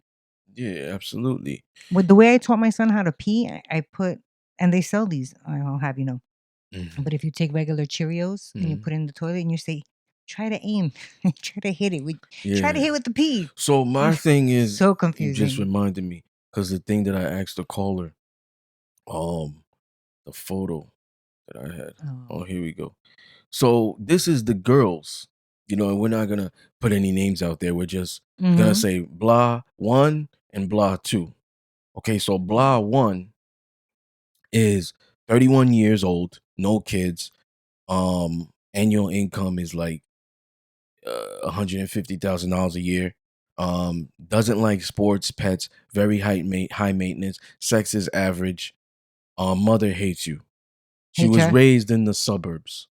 Yeah, absolutely. With the way I taught my son how to pee, I put, and they sell these. I'll have you know. But if you take regular Cheerios and you put it in the toilet and you say, try to aim, try to hit it. Try to hit with the pee. So my thing is, so you confusing. just reminded me, because the thing that I asked the caller, the photo that I had. Oh, here we go. So this is the girls, and we're not gonna put any names out there. We're just gonna say blah 1 and blah 2. Okay, so blah 1 is 31 years old, no kids. Annual income is like $150,000 a year. Doesn't like sports, pets, very high maintenance. Sex is average. Mother hates you. She was raised in the suburbs.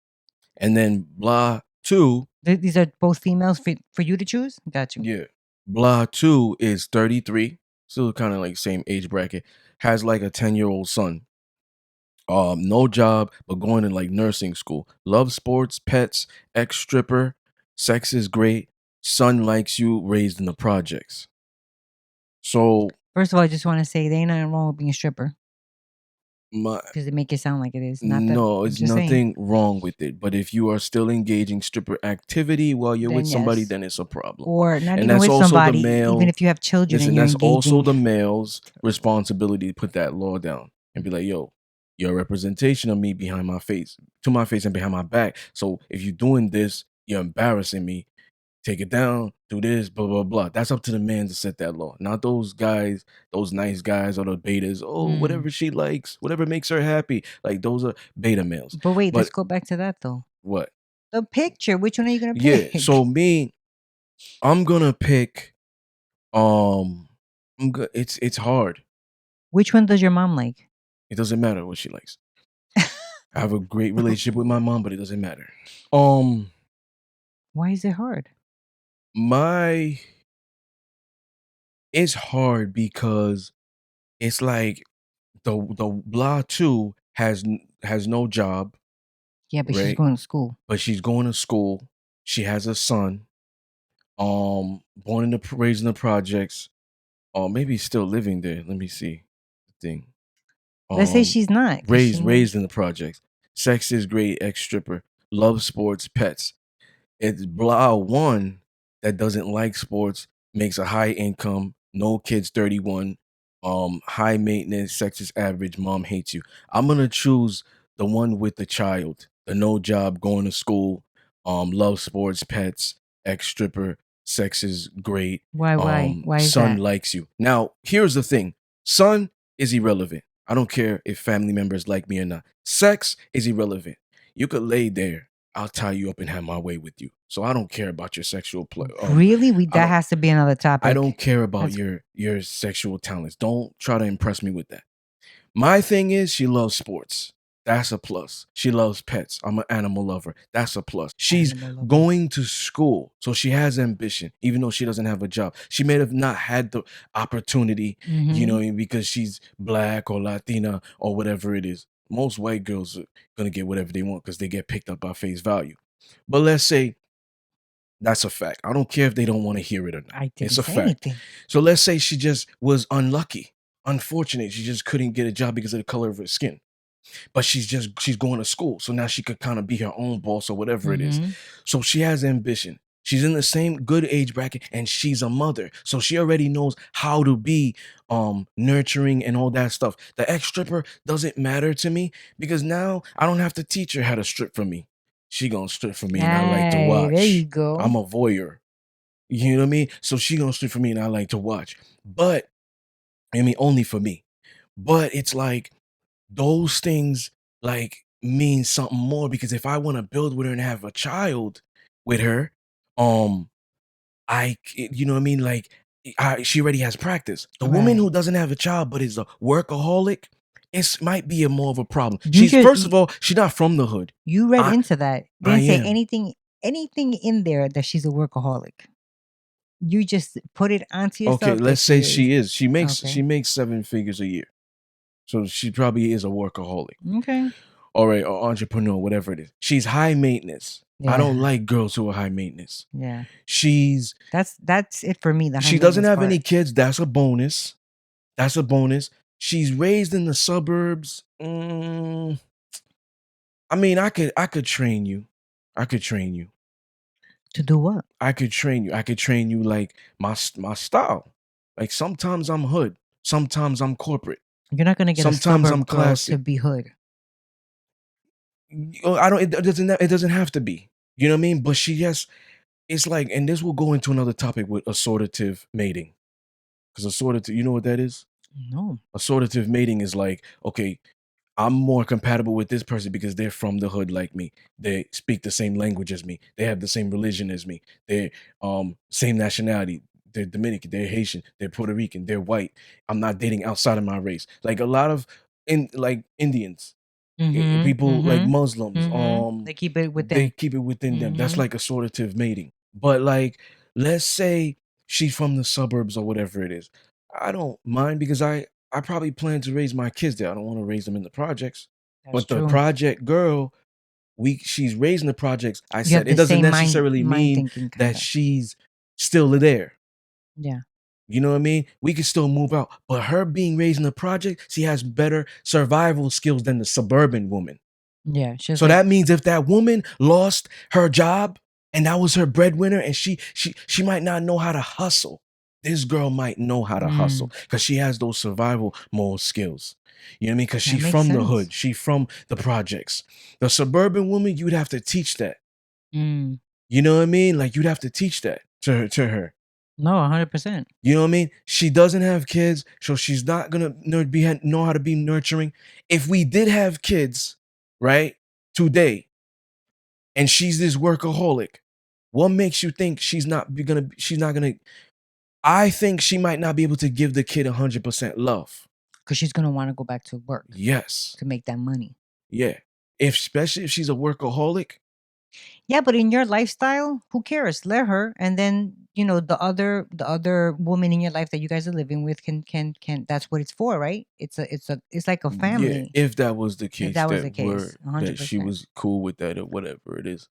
And then blah 2. These are both females for you to choose? Got you. Yeah. Blah 2 is 33. Still kind of like same age bracket. Has like a 10-year-old son. No job, but going to like nursing school. Loves sports, pets, ex-stripper. Sex is great. Son likes you, raised in the projects. So first of all, I just want to say there ain't nothing wrong with being a stripper. Because they make it sound like it is. No, it's nothing wrong with it. But if you are still engaging stripper activity while you're with somebody, then it's a problem. Or not even with somebody, even if you have children. Listen, and you're that's engaging. also the male's responsibility to put that law down and be like, yo, you're a representation of me behind my face, to my face and behind my back. So if you're doing this, you're embarrassing me. Take it down, do this, blah, blah, blah. That's up to the man to set that law. Not those guys, those nice guys or the betas. Oh, whatever she likes, whatever makes her happy. Like those are beta males. But wait, let's go back to that though. What? The picture. Which one are you going to pick? Yeah, so I'm going to pick, it's hard. Which one does your mom like? It doesn't matter what she likes. I have a great relationship with my mom, but it doesn't matter. Why is it hard? It's hard because it's like the blah 2 has no job. Yeah, but right? she's going to school. But she's going to school. She has a son. Raised in the projects. Maybe still living there. Let me see the thing. Let's say she's not. Raised in the projects. Sex is great, ex-stripper. Loves sports, pets. It's blah 1 that doesn't like sports, makes a high income, no kids, 31, high maintenance, sex is average, mom hates you. I'm gonna choose the one with the child, the no job, going to school, loves sports, pets, ex-stripper, Sex is great. Why? Why is Son that? likes you. Now, here's the thing. Son is irrelevant. I don't care if family members like me or not. Sex is irrelevant. You could lay there. I'll tie you up and have my way with you. So I don't care about your sexual play. Really? I That don't has to be another topic. I don't care about That's- your sexual talents. Don't try to impress me with that. My thing is she loves sports. That's a plus. She loves pets. I'm an animal lover. That's a plus. She's Animal lover. going to school, so she has ambition, even though she doesn't have a job. She may have not had the opportunity, you know, because she's black or Latina or whatever it is. Most white girls are gonna get whatever they want because they get picked up by face value. But let's say that's a fact. I don't care if they don't want to hear it or not. I didn't It's a say fact. anything. So let's say she just was unlucky, unfortunate. She just couldn't get a job because of the color of her skin. But she's going to school. So now she could kind of be her own boss or whatever it is. So she has ambition. She's in the same good age bracket and she's a mother. So she already knows how to be nurturing and all that stuff. The ex stripper doesn't matter to me because now I don't have to teach her how to strip for me. She gonna strip for me and I like to Hey, watch. there you go. I'm a voyeur. You know what I mean? So she gonna strip for me and I like to watch. But I mean only for me. But it's like those things like mean something more because if I want to build with her and have a child with her, you know what I mean? Like she already has practice. The woman who doesn't have a child but is a workaholic, it might be more of a problem. First of all, she's not from the hood. You read into that. They didn't say am. anything in there that she's a workaholic. You just put it onto yourself. Okay, that let's say is. she is. She Okay. makes 7 figures a year. So she probably is a workaholic. Okay. All right, or entrepreneur, whatever it is. She's high maintenance. I don't like girls who are high maintenance. Yeah. That's it for me. She doesn't have any kids. That's a bonus. That's a bonus. She's raised in the suburbs. I mean, I could train you. I could train you. To do what? I could train you. I could train you like my style. Like sometimes I'm hood. Sometimes I'm corporate. You're not gonna get sometimes a suburb I'm girl classy. to be hood. I don't. It doesn't have to be. You know what I mean? But she has. It's like, and this will go into another topic with assortative mating. Because assortative, you know what that is? No. Assortative mating is like, okay, I'm more compatible with this person because they're from the hood like me. They speak the same language as me. They have the same religion as me. They're same nationality. They're Dominican. They're Haitian. They're Puerto Rican. They're white. I'm not dating outside of my race. Like a lot of Indians, people like Muslims. They keep it within. They keep it within them. That's like assortative mating. But like, let's say she's from the suburbs or whatever it is. I don't mind because I probably plan to raise my kids there. I don't want to raise them in the projects. That's But the true. project girl, she's raising the projects. I You said have it the doesn't same necessarily mind mean thinking that kinda. she's still there. Yeah. You know what I mean? We can still move out. But her being raised in the project, she has better survival skills than the suburban woman. Yeah. So that means if that woman lost her job and that was her breadwinner and she might not know how to hustle. This girl might know how to hustle because she has those survival mode skills. You know what I mean? Because she's from the hood. She's from the projects. The suburban woman, you'd have to teach that. You know what I mean? Like you'd have to teach that to her. No, 100%. You know what I mean? She doesn't have kids, so she's not gonna know how to be nurturing. If we did have kids, right, today, and she's this workaholic, what makes you think she's not gonna? I think she might not be able to give the kid 100% love. Because she's gonna want to go back to work. Yes. To make that money. Yeah. Especially if she's a workaholic. Yeah, but in your lifestyle, who cares? Let her, and then the other woman in your life that you guys are living with can. That's what it's for, right? It's like a family. Yeah, if that was the case, if that was the case, 100%. that she was cool with that or whatever it is.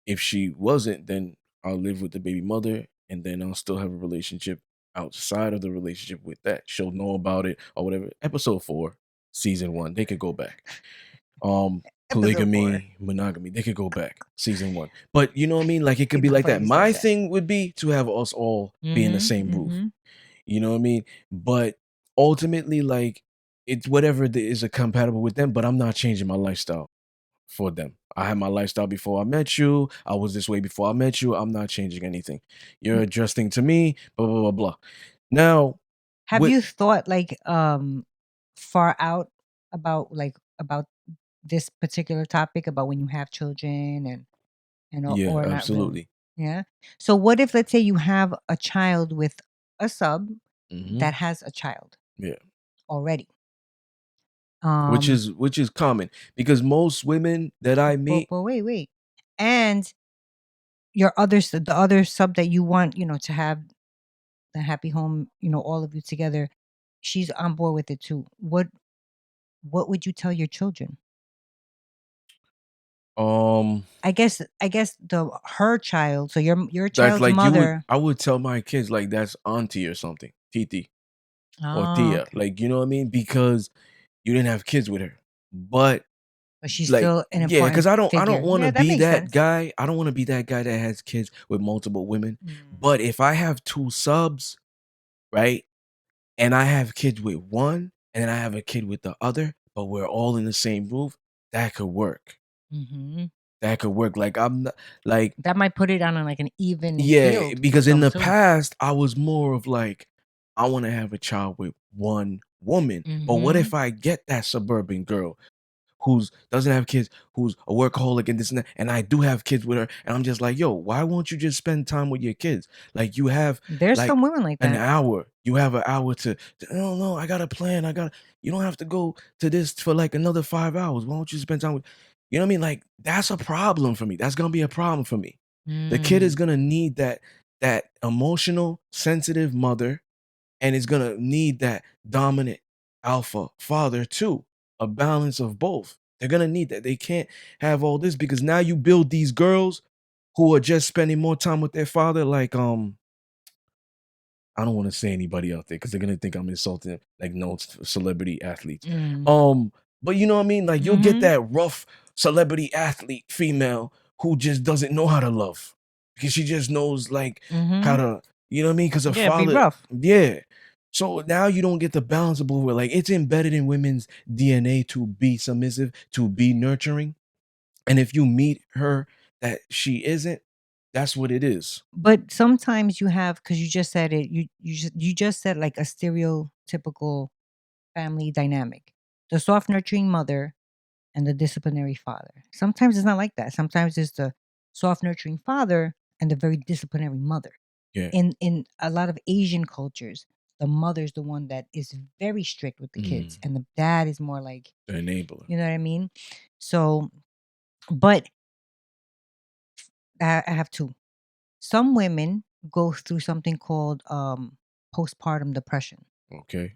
If she wasn't, then I'll live with the baby mother, and then I'll still have a relationship outside of the relationship with that. She'll know about it or whatever. Episode 4, season 1, they could go back. Polygamy, monogamy, they could go back. Season 1. But you know what I mean? Like it could be like that. My thing would be to have us all be in the same roof. You know what I mean? But ultimately, like it's whatever is compatible with them, but I'm not changing my lifestyle for them. I had my lifestyle before I met you. I was this way before I met you. I'm not changing anything. You're adjusting to me, blah, blah, blah, blah. Now, Have with you thought like far out about this particular topic about when you have children and yeah, or not really? absolutely. Yeah. So what if let's say you have a child with a sub Hmm. that has a child Yeah. already? Which is common because most women that I meet, But wait. And your the other sub that you want, to have the happy home, all of you together, she's on board with it too. What would you tell your children? um, I guess her child, so your that's child's like mother. I would tell my kids like that's auntie or something, titi or Oh, tia, okay. like you know what I mean, because you didn't have kids with her, but But she's like still an yeah, because important I don't figure. want Yeah, to that be makes that sense. guy. I don't want to be that guy that has kids with multiple women. Mm. But if I have two subs, right, and I have kids with one, and then I have a kid with the other, but we're all in the same roof, that could work. Hmm. That could work. Like I'm not like That might put it on like an even yeah, field for because in some the too. past I was more of like I want to have a child with one woman. But what Hmm. if I get that suburban girl who's doesn't have kids, who's a workaholic and this and that, and I do have kids with her, and I'm just like, yo, why won't you just spend time with your kids? Like you have There's like some women like an that. hour. You have an hour to I don't know, I got a plan. You don't have to go to this for like another 5 hours. Why don't you spend time with you know what I mean? Like that's a problem for me. That's gonna be a problem for me. The kid is Mm. gonna need that emotional, sensitive mother, and is gonna need that dominant alpha father too. A balance of both. They're gonna need that. They can't have all this because now you build these girls who are just spending more time with their father, like I don't want to say anybody out there because they're gonna think I'm insulting like no celebrity athletes. Mm. But you know what I mean? Like you'll get Hmm. that rough celebrity athlete female who just doesn't know how to love because she just knows like how Hmm. to, you know what I mean? Because her Yeah, be father, rough. yeah. So now you don't get the balance of both. Where like it's embedded in women's DNA to be submissive, to be nurturing, and if you meet her that she isn't, that's what it is. But sometimes you have, because you just said it, you just said like a stereotypical family dynamic: the soft nurturing mother and the disciplinary father. Sometimes it's not like that. Sometimes it's the soft nurturing father and the very disciplinary mother. Yeah. In a lot of Asian cultures, the mother's the one that is very strict with the kids, Mm, and the dad is more like, the enabler. you know what I mean? So, but I have two. Some women go through something called postpartum depression. Okay.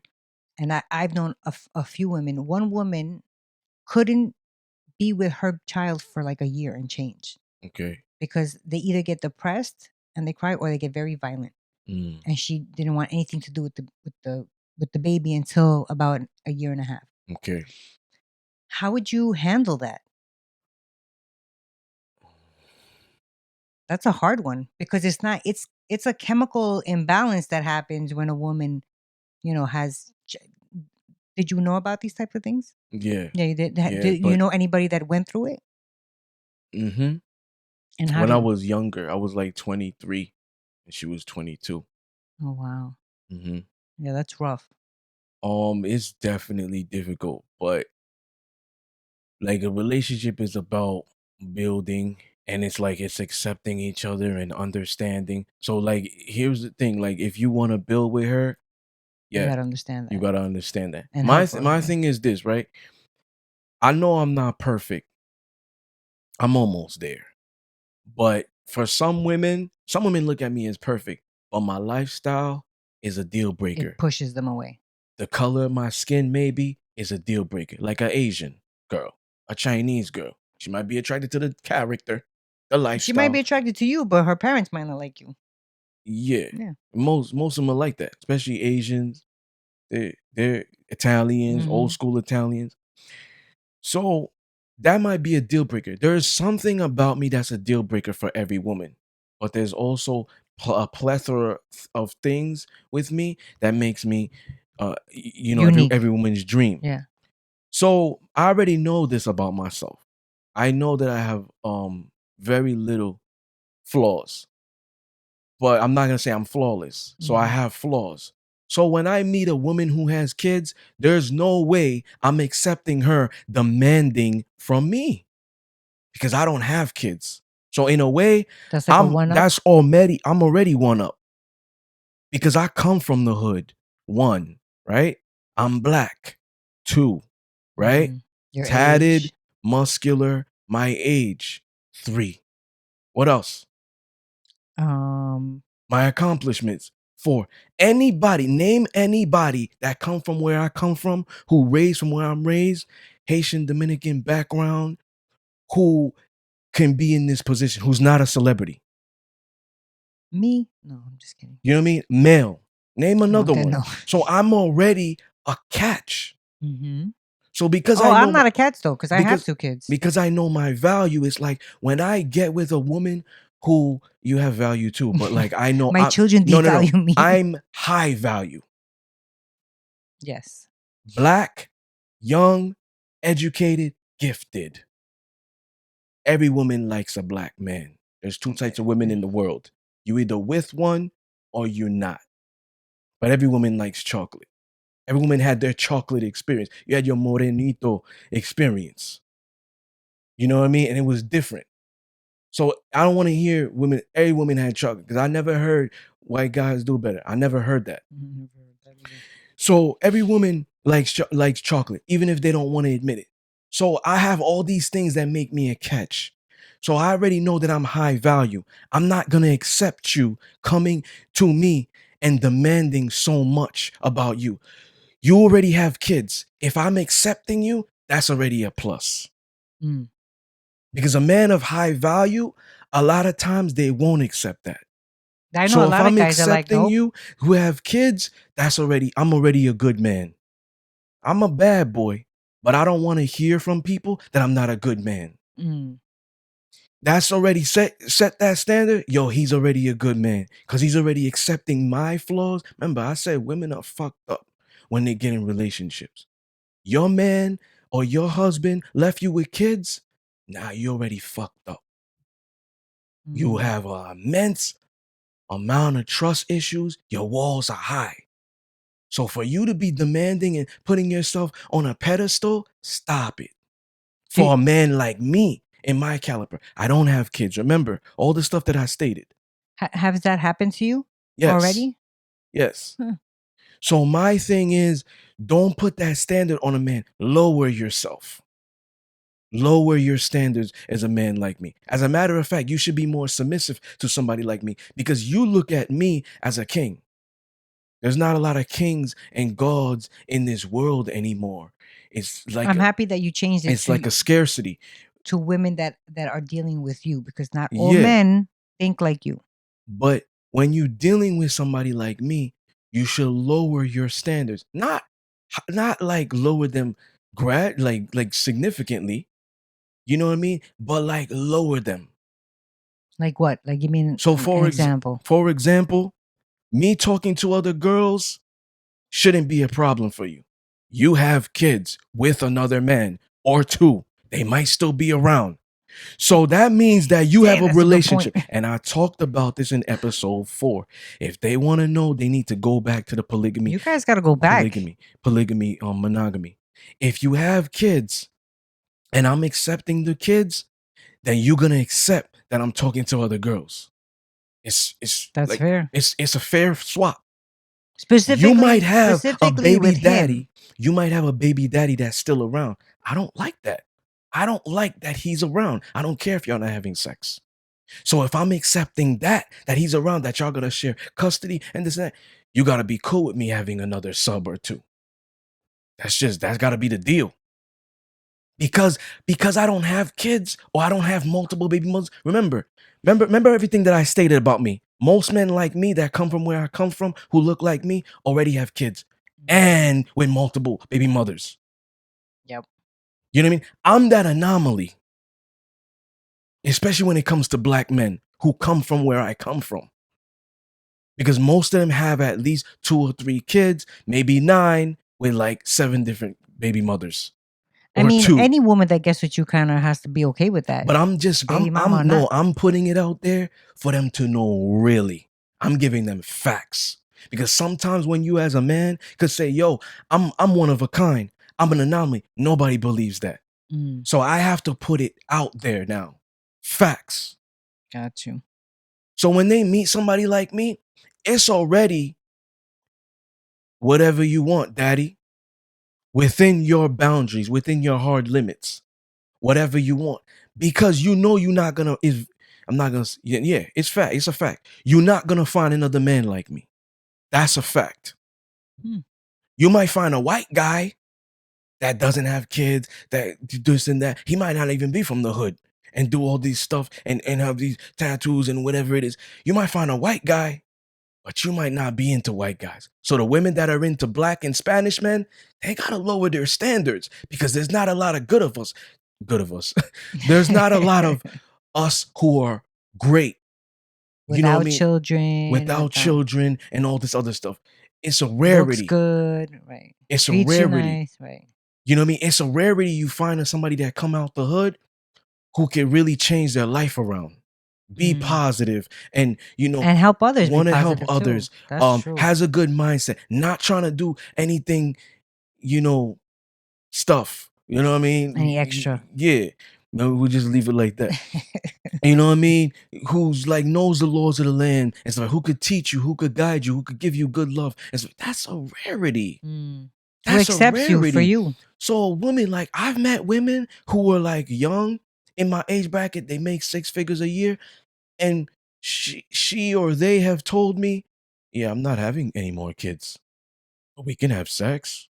And I've known a few women. One woman couldn't be with her child for like a year and change Okay. because they either get depressed and they cry, or they get very violent. Mm, And she didn't want anything to do with the baby until about a year and a half. okay. How would you handle that? That's a hard one because it's not it's a chemical imbalance that happens when a woman, has did you know about these types of things? Yeah. Yeah, you did. Yeah. Did you But know anybody that went through it? hmm And how when I did? was younger, I was like 23 and she was 22. Oh wow, Hmm. yeah, that's rough. It's definitely difficult, but like a relationship is about building and it's like it's accepting each other and understanding. So like here's the thing, like if you want to build with her, You yeah, got to understand you that got to understand that. and help her. My Yeah. thing is this, right? I know I'm not perfect. I'm almost there. But for some women look at me as perfect, but my lifestyle is a deal It breaker. pushes them away. The color of my skin maybe is a deal breaker. Like an Asian girl, a Chinese girl. She might be attracted to the character, the She might be lifestyle. attracted to you, but her parents might not like you. Yeah. Yeah. Most of them are like that, especially Asians. They're Italians, old Hmm. school Italians. So that might be a deal breaker. There is something about me that's a deal breaker for every woman, but there's also a plethora of things with me that makes me, you know, Unique. every woman's dream. Yeah. So I already know this about myself. I know that I have very little flaws, but I'm not gonna say I'm flawless. So I have flaws. So when I meet a woman who has kids, there's no way I'm accepting her demanding from me because I don't have kids. So in a way, That's like a one up. I'm already one up because I come from the hood. One, right? I'm black. Two, right? Your Tatted, age. muscular, my age. Three. What else? My accomplishments. Four. Name anybody that come from where I come from, who raised from where I'm raised, Haitian, Dominican background, who can be in this position, who's not a celebrity. Me? No, I'm just kidding. You know what I mean? Male. Name another then one. no. So I'm already a catch. So because Oh, I know I'm not a catch though, because I have 2 kids. because I know my value, it's like when I get with a woman who you have value too, but like I know My children devalue me. I'm high value. Yes. Black, young, educated, gifted. Every woman likes a black man. There's 2 types of women in the world. You either with one or you're not. But every woman likes chocolate. Every woman had their chocolate experience. You had your morenito experience. You know what I mean? And it was different. So I don't want to hear every woman had chocolate because I never heard white guys do better. I never heard that. So every woman likes chocolate, even if they don't want to admit it. So I have all these things that make me a catch. So I already know that I'm high value. I'm not going to accept you coming to me and demanding so much about you. You already have kids. If I'm accepting you, that's already a plus. Because a man of high value, a lot of times they won't accept that. I know So a if lot of I'm guys are like, accepting nope. you who have kids, I'm already a good man. I'm a bad boy, but I don't want to hear from people that I'm not a good man. That's already set that standard. Yo, he's already a good man because he's already accepting my flaws. Remember, I said women are fucked up when they get in relationships. Your man or your husband left you with kids. Nah, you already fucked up. You have an immense amount of trust issues. Your walls are high. So for you to be demanding and putting yourself on a pedestal, stop it. For a man like me in my caliber, I don't have kids. Remember all the stuff that I stated. Has that happened to you already? Yes. So my thing is, don't put that standard on a man. Lower yourself. Lower your standards as a man like me. As a matter of fact, you should be more submissive to somebody like me because you look at me as a king. There's not a lot of kings and gods in this world anymore. It's like I'm happy that you changed it. It's like a scarcity to women that are dealing with you because not all men think like you. But when you're dealing with somebody like me, you should lower your standards. Not like lower them like significantly. You know what I mean? But like lower them. Like what? Like give me an example. For example, me talking to other girls shouldn't be a problem for you. You have kids with another man or 2. They might still be around. So that means that you have a relationship. And I talked about this in episode 4. If they want to know, they need to go back to the polygamy. You guys got to go back. Polygamy, monogamy. If you have kids and I'm accepting the kids, then you're going to accept that I'm talking to other girls. That's like, fair. It's a fair swap. Specifically, you might have a baby daddy. Him. You might have a baby daddy that's still around. I don't like that. I don't like that he's around. I don't care if y'all not having sex. So if I'm accepting that he's around, that y'all gonna share custody and this and that, you gotta be cool with me having another sub or 2. That's gotta be the deal. Because I don't have kids or I don't have multiple baby mothers. Remember everything that I stated about me. Most men like me that come from where I come from, who look like me, already have kids and with multiple baby mothers. Yep. You know what I mean? I'm that anomaly. Especially when it comes to black men who come from where I come from. Because most of them have at least 2 or 3 kids, maybe 9, with like 7 different baby mothers. I or mean, 2. any woman that gets with you kind of has to be okay with that. But I'm just Baby mama or not. I'm putting it out there for them to know really. I'm giving them facts. Because sometimes when you as a man could say, yo, I'm one of a kind. I'm an anomaly. Nobody believes that. Mm, So I have to put it out there now. Facts. got you. So when they meet somebody like me, it's already whatever you want, daddy. Within your boundaries, within your hard limits. Whatever you want. Because you know you're not gonna I'm not gonna yeah, it's fact. It's a fact. You're not gonna find another man like me. That's a fact. Hmm. You might find a white guy that doesn't have kids, that this and that. He might not even be from the hood and do all these stuff and have these tattoos and whatever it is. You might find a white guy, but you might not be into white guys. So the women that are into black and Spanish men, they gotta lower their standards because there's not a lot of good of us. There's not a lot of us who are great. You know what I mean? children. Without children and all this other stuff. It's a Looks rarity. good, right? It's a Treats you rarity. nice, right? You know what I mean? It's a rarity you find somebody that come out the hood who can really change their life around. Be positive and, you know, And help others. want to help positive, too. others. That's true. Has a good mindset, not trying to do anything, you know, stuff. You know what I mean? Any extra. Yeah. No, we'll just leave it like that. You know what I mean? Who's like knows the laws of the land and stuff. Who could teach you? Who could guide you? Who could give you good love? And stuff. That's a rarity. Who That's a accepts you for rarity. you. So a woman, like I've met women who were like young in my age bracket. They make 6 figures a year, and she or they have told me, "Yeah, I'm not having any more kids, but we can have sex.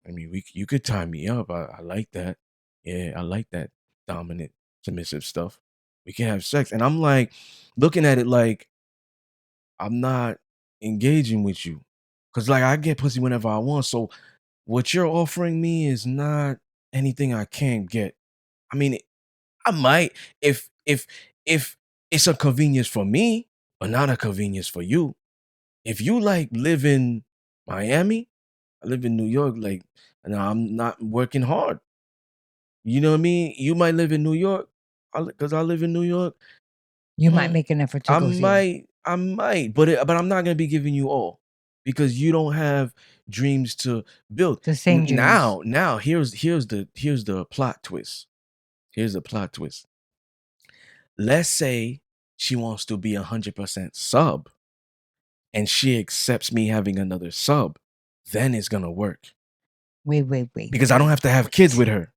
I mean, you could tie me up. I like that. Yeah, I like that dominant, submissive stuff. We can have sex." And I'm like, looking at it like, I'm not engaging with you. Cause like I get pussy whenever I want. So what you're offering me is not anything I can't get. I mean, I might if it's a convenience for me, but not a convenience for you. If you like live in Miami, I live in New York, like, and I'm not working hard. You know what I mean? You might live in New York, because I live in New York. You might make an effort to I go see them. might, but I'm not gonna be giving you all because you don't have dreams to build. The same dreams. Now here's the plot twist. Here's the plot twist. Let's say she wants to be 100% sub, and she accepts me having another sub. Then it's gonna work Wait. because I don't have to have kids with her.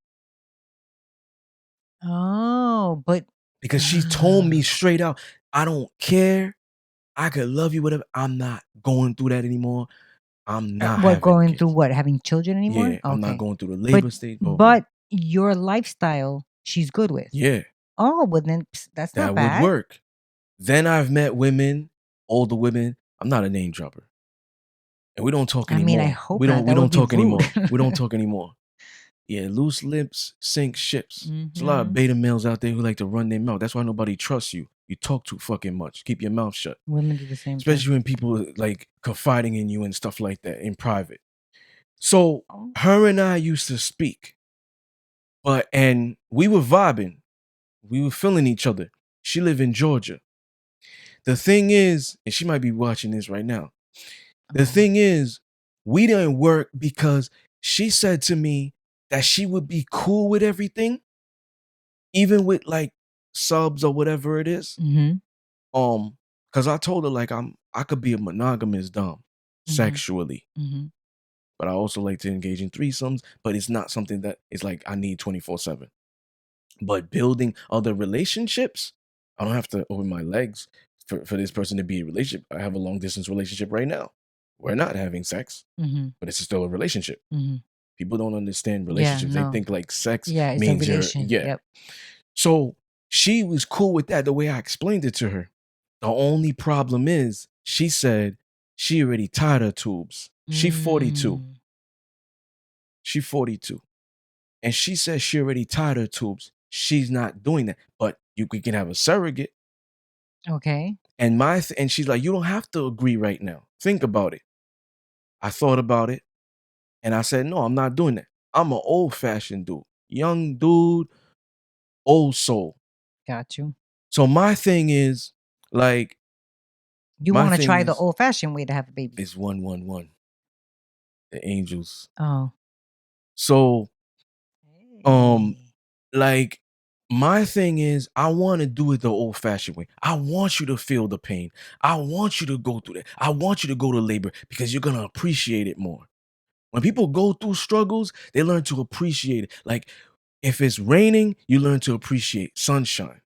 Oh, but Because she told me straight out, I don't care. I could love you, whatever. I'm not going through that anymore. I'm not what having going kids. through what? Having children anymore? Yeah, I'm not Okay. going through the labor But stage. Blah, blah, blah. but your lifestyle, she's good with. Yeah, Oh, well then that's that not would bad. work. Then I've met women, older women. I'm not a name dropper, and we don't talk I anymore. mean, I hope we don't. not. We That don't would be talk anymore. rude. We don't talk anymore. Yeah, loose lips sink ships. There's a lot of Mhm. beta males out there who like to run their mouth. That's why nobody trusts you. You talk too fucking much. Keep your mouth shut. Women do the same thing. Especially when people like confiding in you and stuff like that in private. So Oh. her and I used to speak, and we were vibing. We were feeling each other. She lived in Georgia. The thing is, and she might be watching this right now. The thing is, we didn't work because she said to me that she would be cool with everything, even with like subs or whatever it is. Because I told her like I could be a monogamous dom sexually, but I also like to engage in threesomes. But it's not something that is like I need 24/7. But building other relationships, I don't have to open my legs for this person to be a relationship. I have a long distance relationship right now. We're not having sex, but it's still a relationship. People don't understand relationships. no. They think like sex Yeah, it's a means you're relation. yeah. Yep. So she was cool with that the way I explained it to her. The only problem is she said she already tied her tubes. She 42. She 42. And she says she already tied her tubes. She's not doing that. But we can have a surrogate. Okay. And and she's like, you don't have to agree right now. Think about it. I thought about it. And I said, no, I'm not doing that. I'm an old-fashioned dude. young dude, old soul. Got you. So my thing is like You my want to thing try the old-fashioned way to have a baby. is 111. The angels. Oh. So Hey. like my thing is I want to do it the old-fashioned way. I want you to feel the pain. I want you to go through that. I want you to go to labor because you're gonna appreciate it more. When people go through struggles, they learn to appreciate it. Like if it's raining, you learn to appreciate sunshine.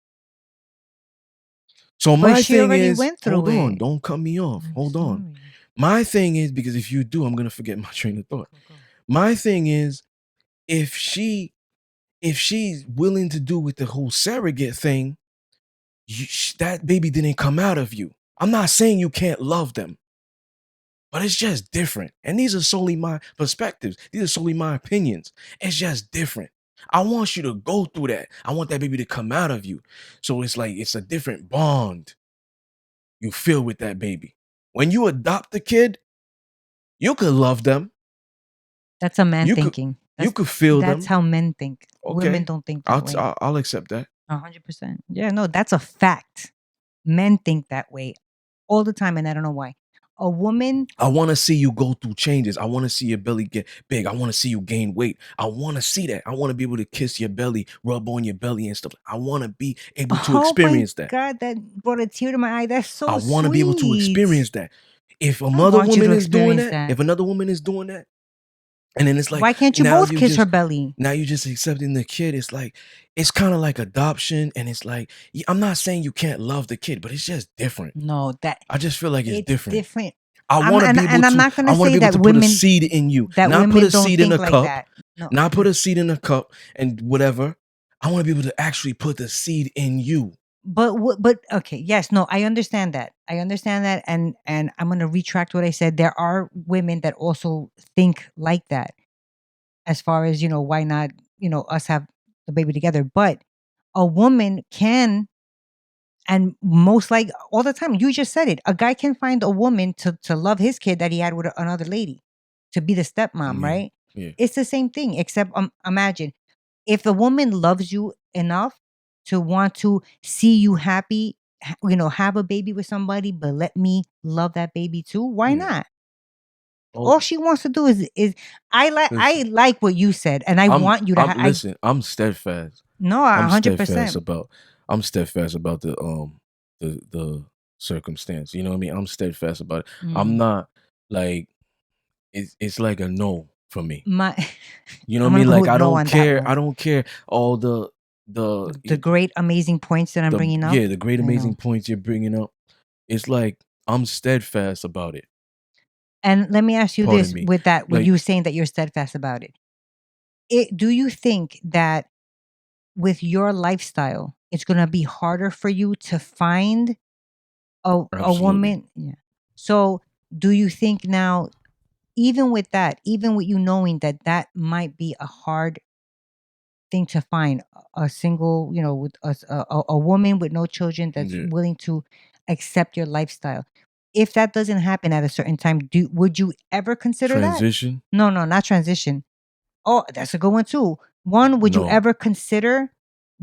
So But my she thing already is, went through hold on, it. don't cut me off. I'm Hold on. sorry. My thing is, because if you do, I'm gonna forget my train of thought. Go. My thing is, if she's willing to do with the whole surrogate thing, that baby didn't come out of you. I'm not saying you can't love them, but it's just different. And these are solely my perspectives. These are solely my opinions. It's just different. I want you to go through that. I want that baby to come out of you. So it's like it's a different bond you feel with that baby. When you adopt a kid, you could love them. That's a man You thinking. could feel them. That's how men think. Okay. Women don't think that way. I'll accept that. 100%. Yeah, no, that's a fact. Men think that way all the time, and I don't know why. A woman, I want to see you go through changes. I want to see your belly get big. I want to see you gain weight. I want to see that. I want to be able to kiss your belly, rub on your belly and stuff. I want to be able to experience that. God, that brought a tear to my eye. That's so I want to be able to experience that. If another want you woman to is doing experience that, that. if another woman is doing that, and then it's like, why can't you now both kiss just, her belly? Now you're just accepting the kid. It's like, it's kind of like adoption. And it's like, I'm not saying you can't love the kid, but it's just different. No, I just feel like it's different. I want to be able to. I'm not going I to want to say be able that to women put a seed in you, that not women put a don't seed in think a like cup, that. No, not put a seed in a cup and whatever. I want to be able to actually put the seed in you. But okay, yes, no, I understand that. And I'm going to retract what I said. There are women that also think like that. As far as, why not, us have the baby together, but a woman can, and most like all the time, you just said it, a guy can find a woman to love his kid that he had with another lady, to be the stepmom, right? Yeah. It's the same thing, except imagine if the woman loves you enough to want to see you happy, have a baby with somebody, but let me love that baby too. Why not? All she wants to do is I like what you said, and I want you to listen. I'm steadfast. No, I'm 100%. steadfast about the circumstance. You know what I mean? I'm steadfast about it. Mm. I'm not like it's like a no for me. You know I'm what I mean? gonna go Like with I no don't on that care. one. I don't care all the great amazing points that I'm bringing up. Yeah, the great I amazing know. points you're bringing up. It's like I'm steadfast about it. And let me ask you Pardon this me. with that, with Like- you saying that you're steadfast about it. Do you think that with your lifestyle, it's gonna be harder for you to find a Absolutely. woman? Yeah. So do you think now, even with that, even with you knowing that that might be a hard thing to find, a single, with a woman with no children that's Yeah. willing to accept your lifestyle. If that doesn't happen at a certain time, would you ever consider Transition? that? No, not transition. Oh, that's a good one too. One, would you No. ever consider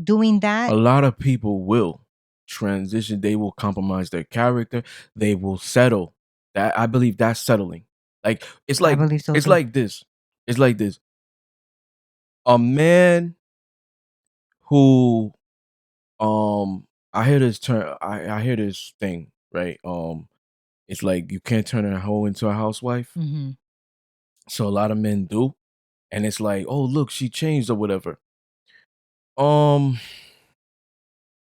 doing that? A lot of people will transition. They will compromise their character. They will settle. That I believe that's settling. Like it's I like believe so it's too. like this. It's like this. A man who I hear this term. I hear this thing, right? It's like you can't turn a hoe into a housewife. Mhm. So a lot of men do, and it's like, oh look, she changed or whatever.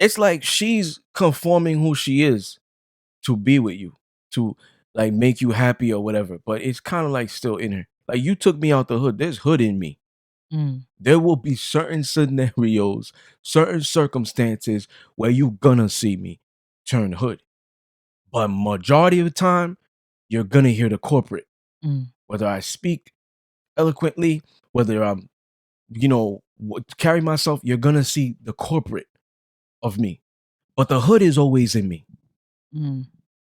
It's like she's conforming who she is to be with you, to like make you happy or whatever. But it's kind of like still in her. Like you took me out the hood. There's hood in me. Mm. There will be certain scenarios, certain circumstances where you gonna see me turn hood. But majority of the time, you're gonna hear the corporate. Mm. Whether I speak eloquently, whether I'm, carry myself, you're gonna see the corporate of me. But the hood is always in me. Mm.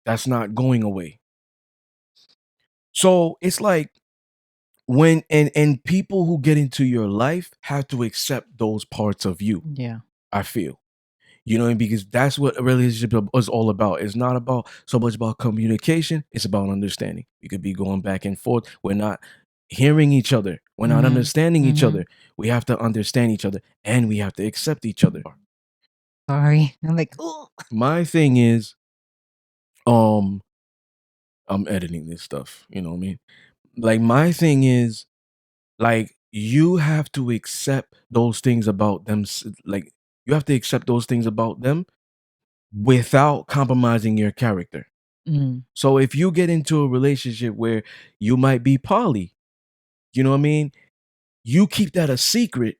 That's not going away. So it's like when and people who get into your life have to accept those parts of you. Yeah. I feel. You know, because that's what a relationship is all about. It's not about so much about communication. It's about understanding. We could be going back and forth. We're not hearing each other. We're not understanding each other. We have to understand each other, and we have to accept each other. Sorry. I'm like, oh. My thing is, I'm editing this stuff. You know what I mean? Like, my thing is, like, you have to accept those things about them. Like, you have to accept those things about them without compromising your character. So if you get into a relationship where you might be poly, you know what I mean? You keep that a secret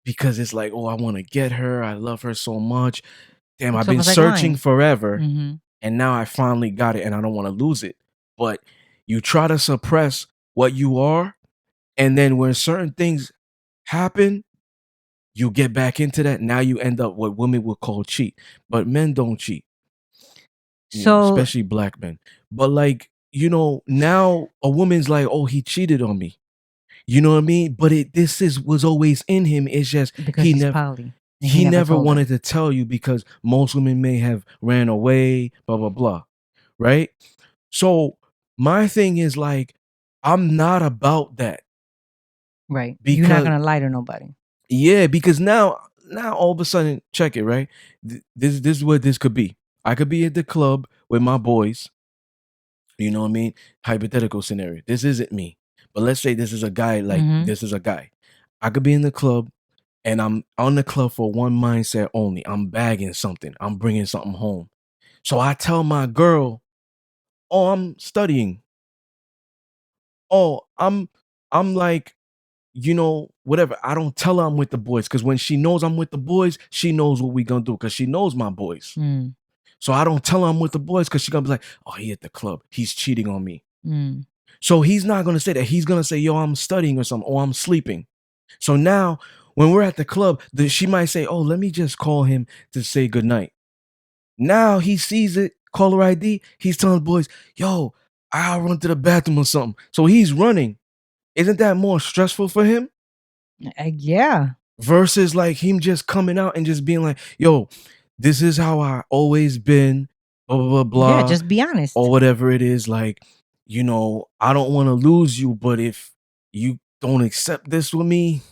because it's like, oh, I want to get her. I love her so much. Damn, I've It's been almost like searching lying. forever, Mhm. and now I finally got it, and I don't want to lose it. But you try to suppress what you are, and then when certain things happen, you get back into that. Now you end up what women would call cheat, but men don't cheat. You know, So especially black men. But like, you know, now a woman's like, oh, he cheated on me. You know what I mean? But was always in him. It's just because he's poly and he he never never told her. wanted to tell you because most women may have ran away, blah, blah, blah. Right? So my thing is like, I'm not about that. Right. You're not Because gonna lie to nobody. yeah, because now all of a sudden, check it, right? This is what this could be. I could be at the club with my boys. You know what I mean? Hypothetical scenario. This isn't me. But let's say this is a guy, like this is a guy. I could be in the club and I'm on the club for one mindset only. I'm bagging something. I'm bringing something home. So I tell my girl, "Oh, I'm studying. Oh, I'm like, you know, whatever." I don't tell her I'm with the boys because when she knows I'm with the boys, she knows what we gonna do because she knows my boys. Mm. So I don't tell her I'm with the boys because she gonna be like, "Oh, he at the club. He's cheating on me." Mm. So he's not gonna say that. He's gonna say, "Yo, I'm studying or something, or I'm sleeping." So now, when we're at the club, she might say, "Oh, let me just call him to say goodnight." Now he sees it, caller ID. He's telling the boys, "Yo, I'll run to the bathroom or something." So he's running. Isn't that more stressful for him Yeah. versus like him just coming out and just being like, "Yo, this is how I always been," blah blah blah Yeah. blah, Just be honest. or whatever it is. Like, you know, I don't want to lose you, but if you don't accept this with me,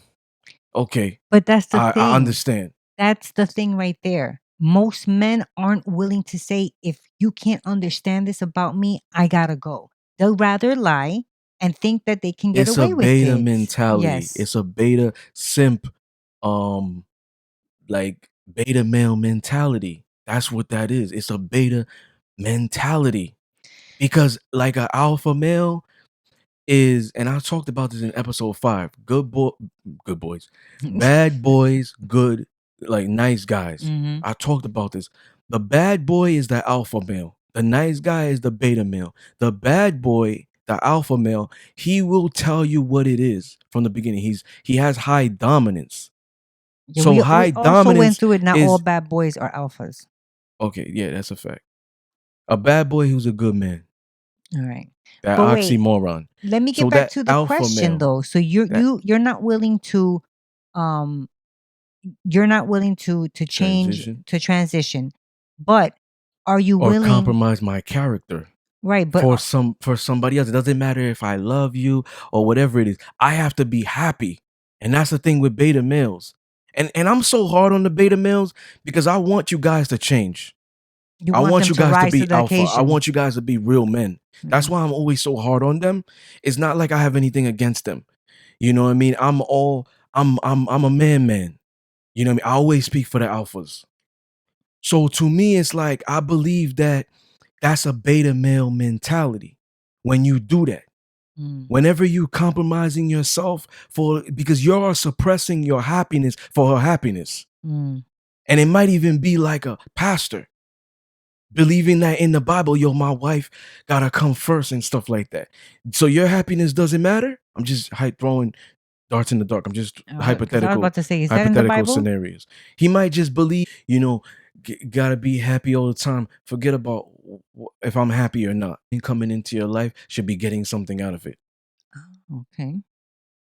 okay, But that's the I thing. understand. That's the thing right there. Most men aren't willing to say, if you can't understand this about me, I gotta go. They'll rather lie and think that they can get It's a away with beta it. mentality. Yes. It's a beta simp, um, like beta male mentality. That's what that is. It's a beta mentality because like an alpha male is, and I talked about this in episode 5. Good boys, bad boys, good, like nice guys. I talked about this. The bad boy is the alpha male. The nice guy is the beta male. The bad boy, the alpha male, he will tell you what it is from the beginning. He has high dominance. Yeah, So we high also went dominance through it. Not all is bad boys are alphas. okay. Yeah, that's a fact. A bad boy who's a good man. All right. That But wait, oxymoron. let me So get back that to the alpha question male, though. So that you're not willing to um you're not willing to change transition to transition. But are you or willing, compromise my character right, but for somebody else. It doesn't matter if I love you or whatever it is. I have to be happy. And that's the thing with beta males. And I'm so hard on the beta males because I want you guys to change. you I want want them you to guys to rise to be the alpha. I occasion? want you guys to be real men. That's Mhm. why I'm always so hard on them. It's not like I have anything against them. You know what I mean? I'm a man. You know what I mean? I always speak for the alphas. So to me, it's like I believe that that's a beta male mentality when you do that. Mm. Whenever you compromising yourself for because you're suppressing your happiness for her happiness. Mm. And it might even be like a pastor believing that in the Bible, yo, my wife gotta come first and stuff like that. So your happiness doesn't matter. I'm just throwing darts in the dark. I'm just 'Cause I was about to say, is that in the hypothetical Bible? scenarios. He might just believe, you know, gotta be happy all the time. Forget about if I'm happy or not. And coming into your life should be getting something out of it. Okay.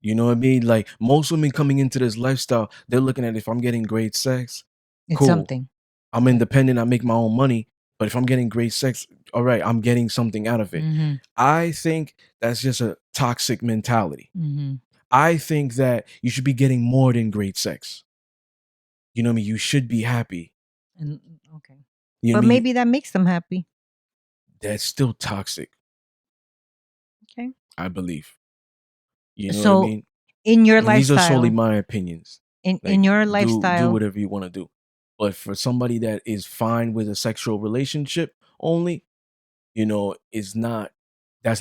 You know what I mean? Like most women coming into this lifestyle, they're looking at if I'm getting great sex, It's cool. something. I'm independent, I make my own money. But if I'm getting great sex, all right, I'm getting something out of it. Mm-hmm. I think that's just a toxic mentality. Mm-hmm. I think that you should be getting more than great sex. You know what I mean? You should be happy. And okay. You know But what I mean? maybe that makes them happy. That's still toxic, Okay. I believe. You know what I So mean? in your And these are solely lifestyle, my opinions. in Like your do lifestyle, whatever you want to do. But for somebody that is fine with a sexual relationship only, you know, that's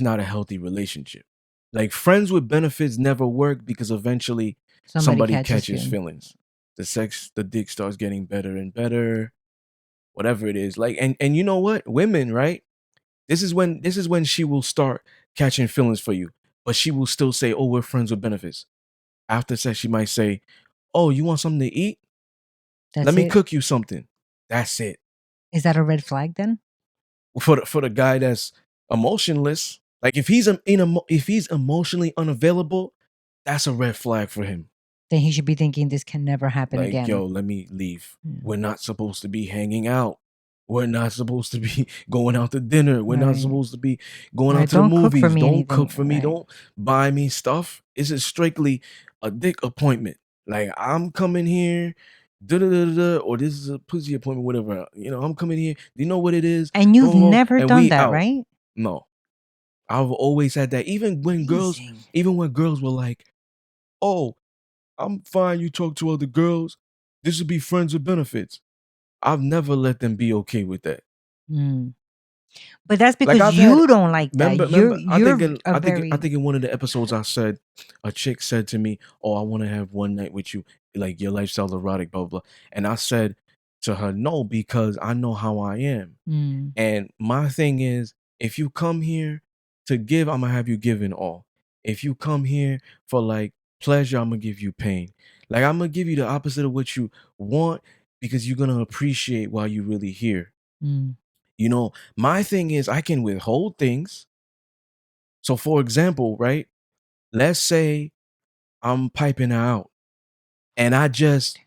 not a healthy relationship. Like friends with benefits never work because eventually somebody catches feelings. The dick starts getting better and better, whatever it is. Like and you know what? Women, right? This is when she will start catching feelings for you, but she will still say, "Oh, we're friends with benefits." After sex, she might say, "Oh, you want something to eat? That's Let me it. cook you something." That's it. Is that a red flag then? For the guy that's emotionless, like if if he's emotionally unavailable, that's a red flag for him. Then he should be thinking this can never happen Like, again. yo, let me leave. Yeah. We're not supposed to be hanging out. We're not supposed to be going out to dinner. We're not Right. supposed to be going Right, out to the don't cook for movies. me Don't anything, cook for me. right. Don't buy me stuff. This is strictly a dick appointment. Like I'm coming here, or this is a pussy appointment, whatever. You know, I'm coming here. Do you know what it is? And you've Boom, boom, never and done we that, out. right? No, I've always had that. Even when girls were like, "Oh, I'm fine. You talk to other girls. This would be friends with benefits." I've never let them be okay with that. Mm. But that's Like because I've you had, don't like that. remember, You're a very I think in one of the episodes I said, a chick said to me, "Oh, I want to have one night with you, like your lifestyle's erotic, blah blah." And I said to her, "No, because I know how I am." Mm. And my thing is, if you come here to give, I'm gonna have you give in all. If you come here for like pleasure, I'm gonna give you pain. Like I'm gonna give you the opposite of what you want because you're gonna appreciate while you're really here. Mm. You know, my thing is I can withhold things. So for example, right? Let's say I'm piping her out and I just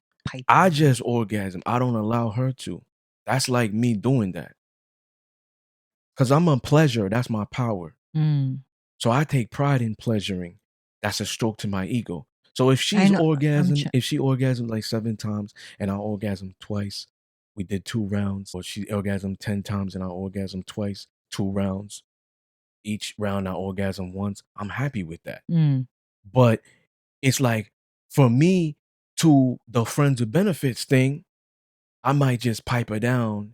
orgasm. I don't allow her to. That's like me doing that. Cause I'm a pleasure. That's my power. Mm. So I take pride in pleasuring. That's a stroke to my ego. So if I she's know. if she orgasmed like 7 times and I orgasm twice, we did 2 rounds. Or she orgasmed 10 times and I orgasm twice, 2 rounds. Each round I orgasm once. I'm happy with that. Mm. But it's like for me to the friends with benefits thing, I might just pipe her down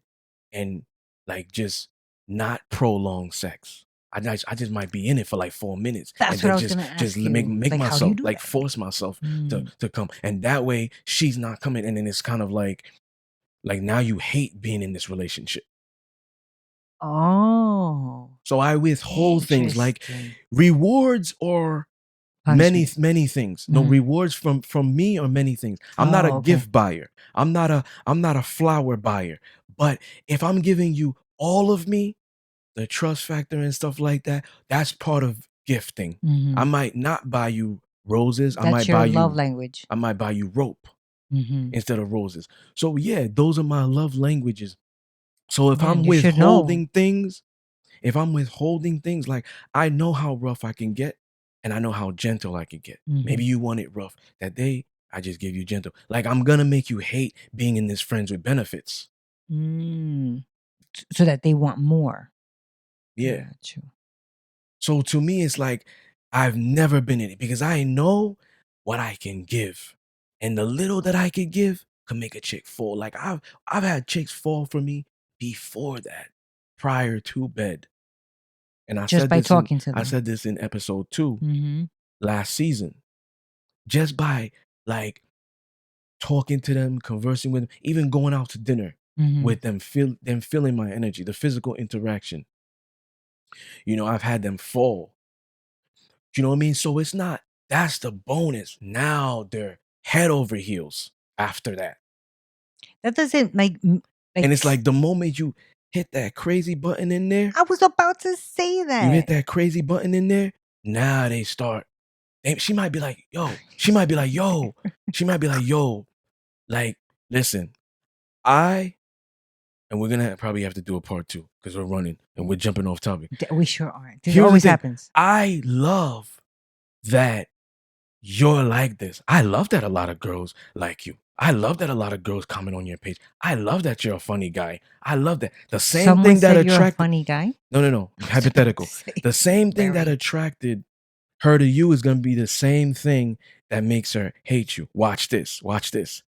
and like just not prolong sex. I just might be in it for like 4 minutes and That's what then I was gonna ask you. make Like, how do you myself do like that? force myself Mm. to come. And that way she's not coming and then it's kind of like now you hate being in this relationship. Oh. So I withhold things like Interesting. rewards or many things. No, Mhm. rewards from me or many things. I'm not a Oh, okay. gift buyer. I'm not a flower buyer. But if I'm giving you all of me, the trust factor and stuff like that, that's part of gifting. I Mhm. might not buy you roses. That's your love language. I might buy you rope Mhm. instead of roses. So yeah, those are my love languages. So if Man, I'm you should know. withholding things, like I know how rough I can get and I know how gentle I can get. Maybe Mhm. you want it rough. That day, I just give you gentle. Like I'm gonna make you hate being in this friends with benefits. Mm. So that they want more. Yeah. Got you. So to me, it's like I've never been in it because I know what I can give. And the little that I could give could make a chick fall. Like I've had chicks fall for me before that, prior to bed. And Just by talking to them. I said this in episode 2 Mhm. last season. Just by like talking to them, conversing with them, even going out to dinner Mhm. with them, feeling my energy, the physical interaction. You know, I've had them fall. You know what I mean? So it's not, that's the bonus. Now they're head over heels after that. That doesn't like And it's like the moment you hit that crazy button in there, I was about to say you hit that. that crazy button in there, Now they start. She might be like, yo. She might be like, yo. She might be like, yo. Like, listen, and we're gonna probably have to do a part 2 because we're running and we're jumping off topic. We sure are. This Here's the always thing. happens. I love that you're like this. I love that a lot of girls like you. I love that a lot of girls comment on your page. I love that you're a funny guy. I love that. The same Someone thing that said you're a attracted. funny guy. No. Hypothetical. The same thing that Very. attracted her to you is gonna be the same thing that makes her hate you. Watch this. Watch this.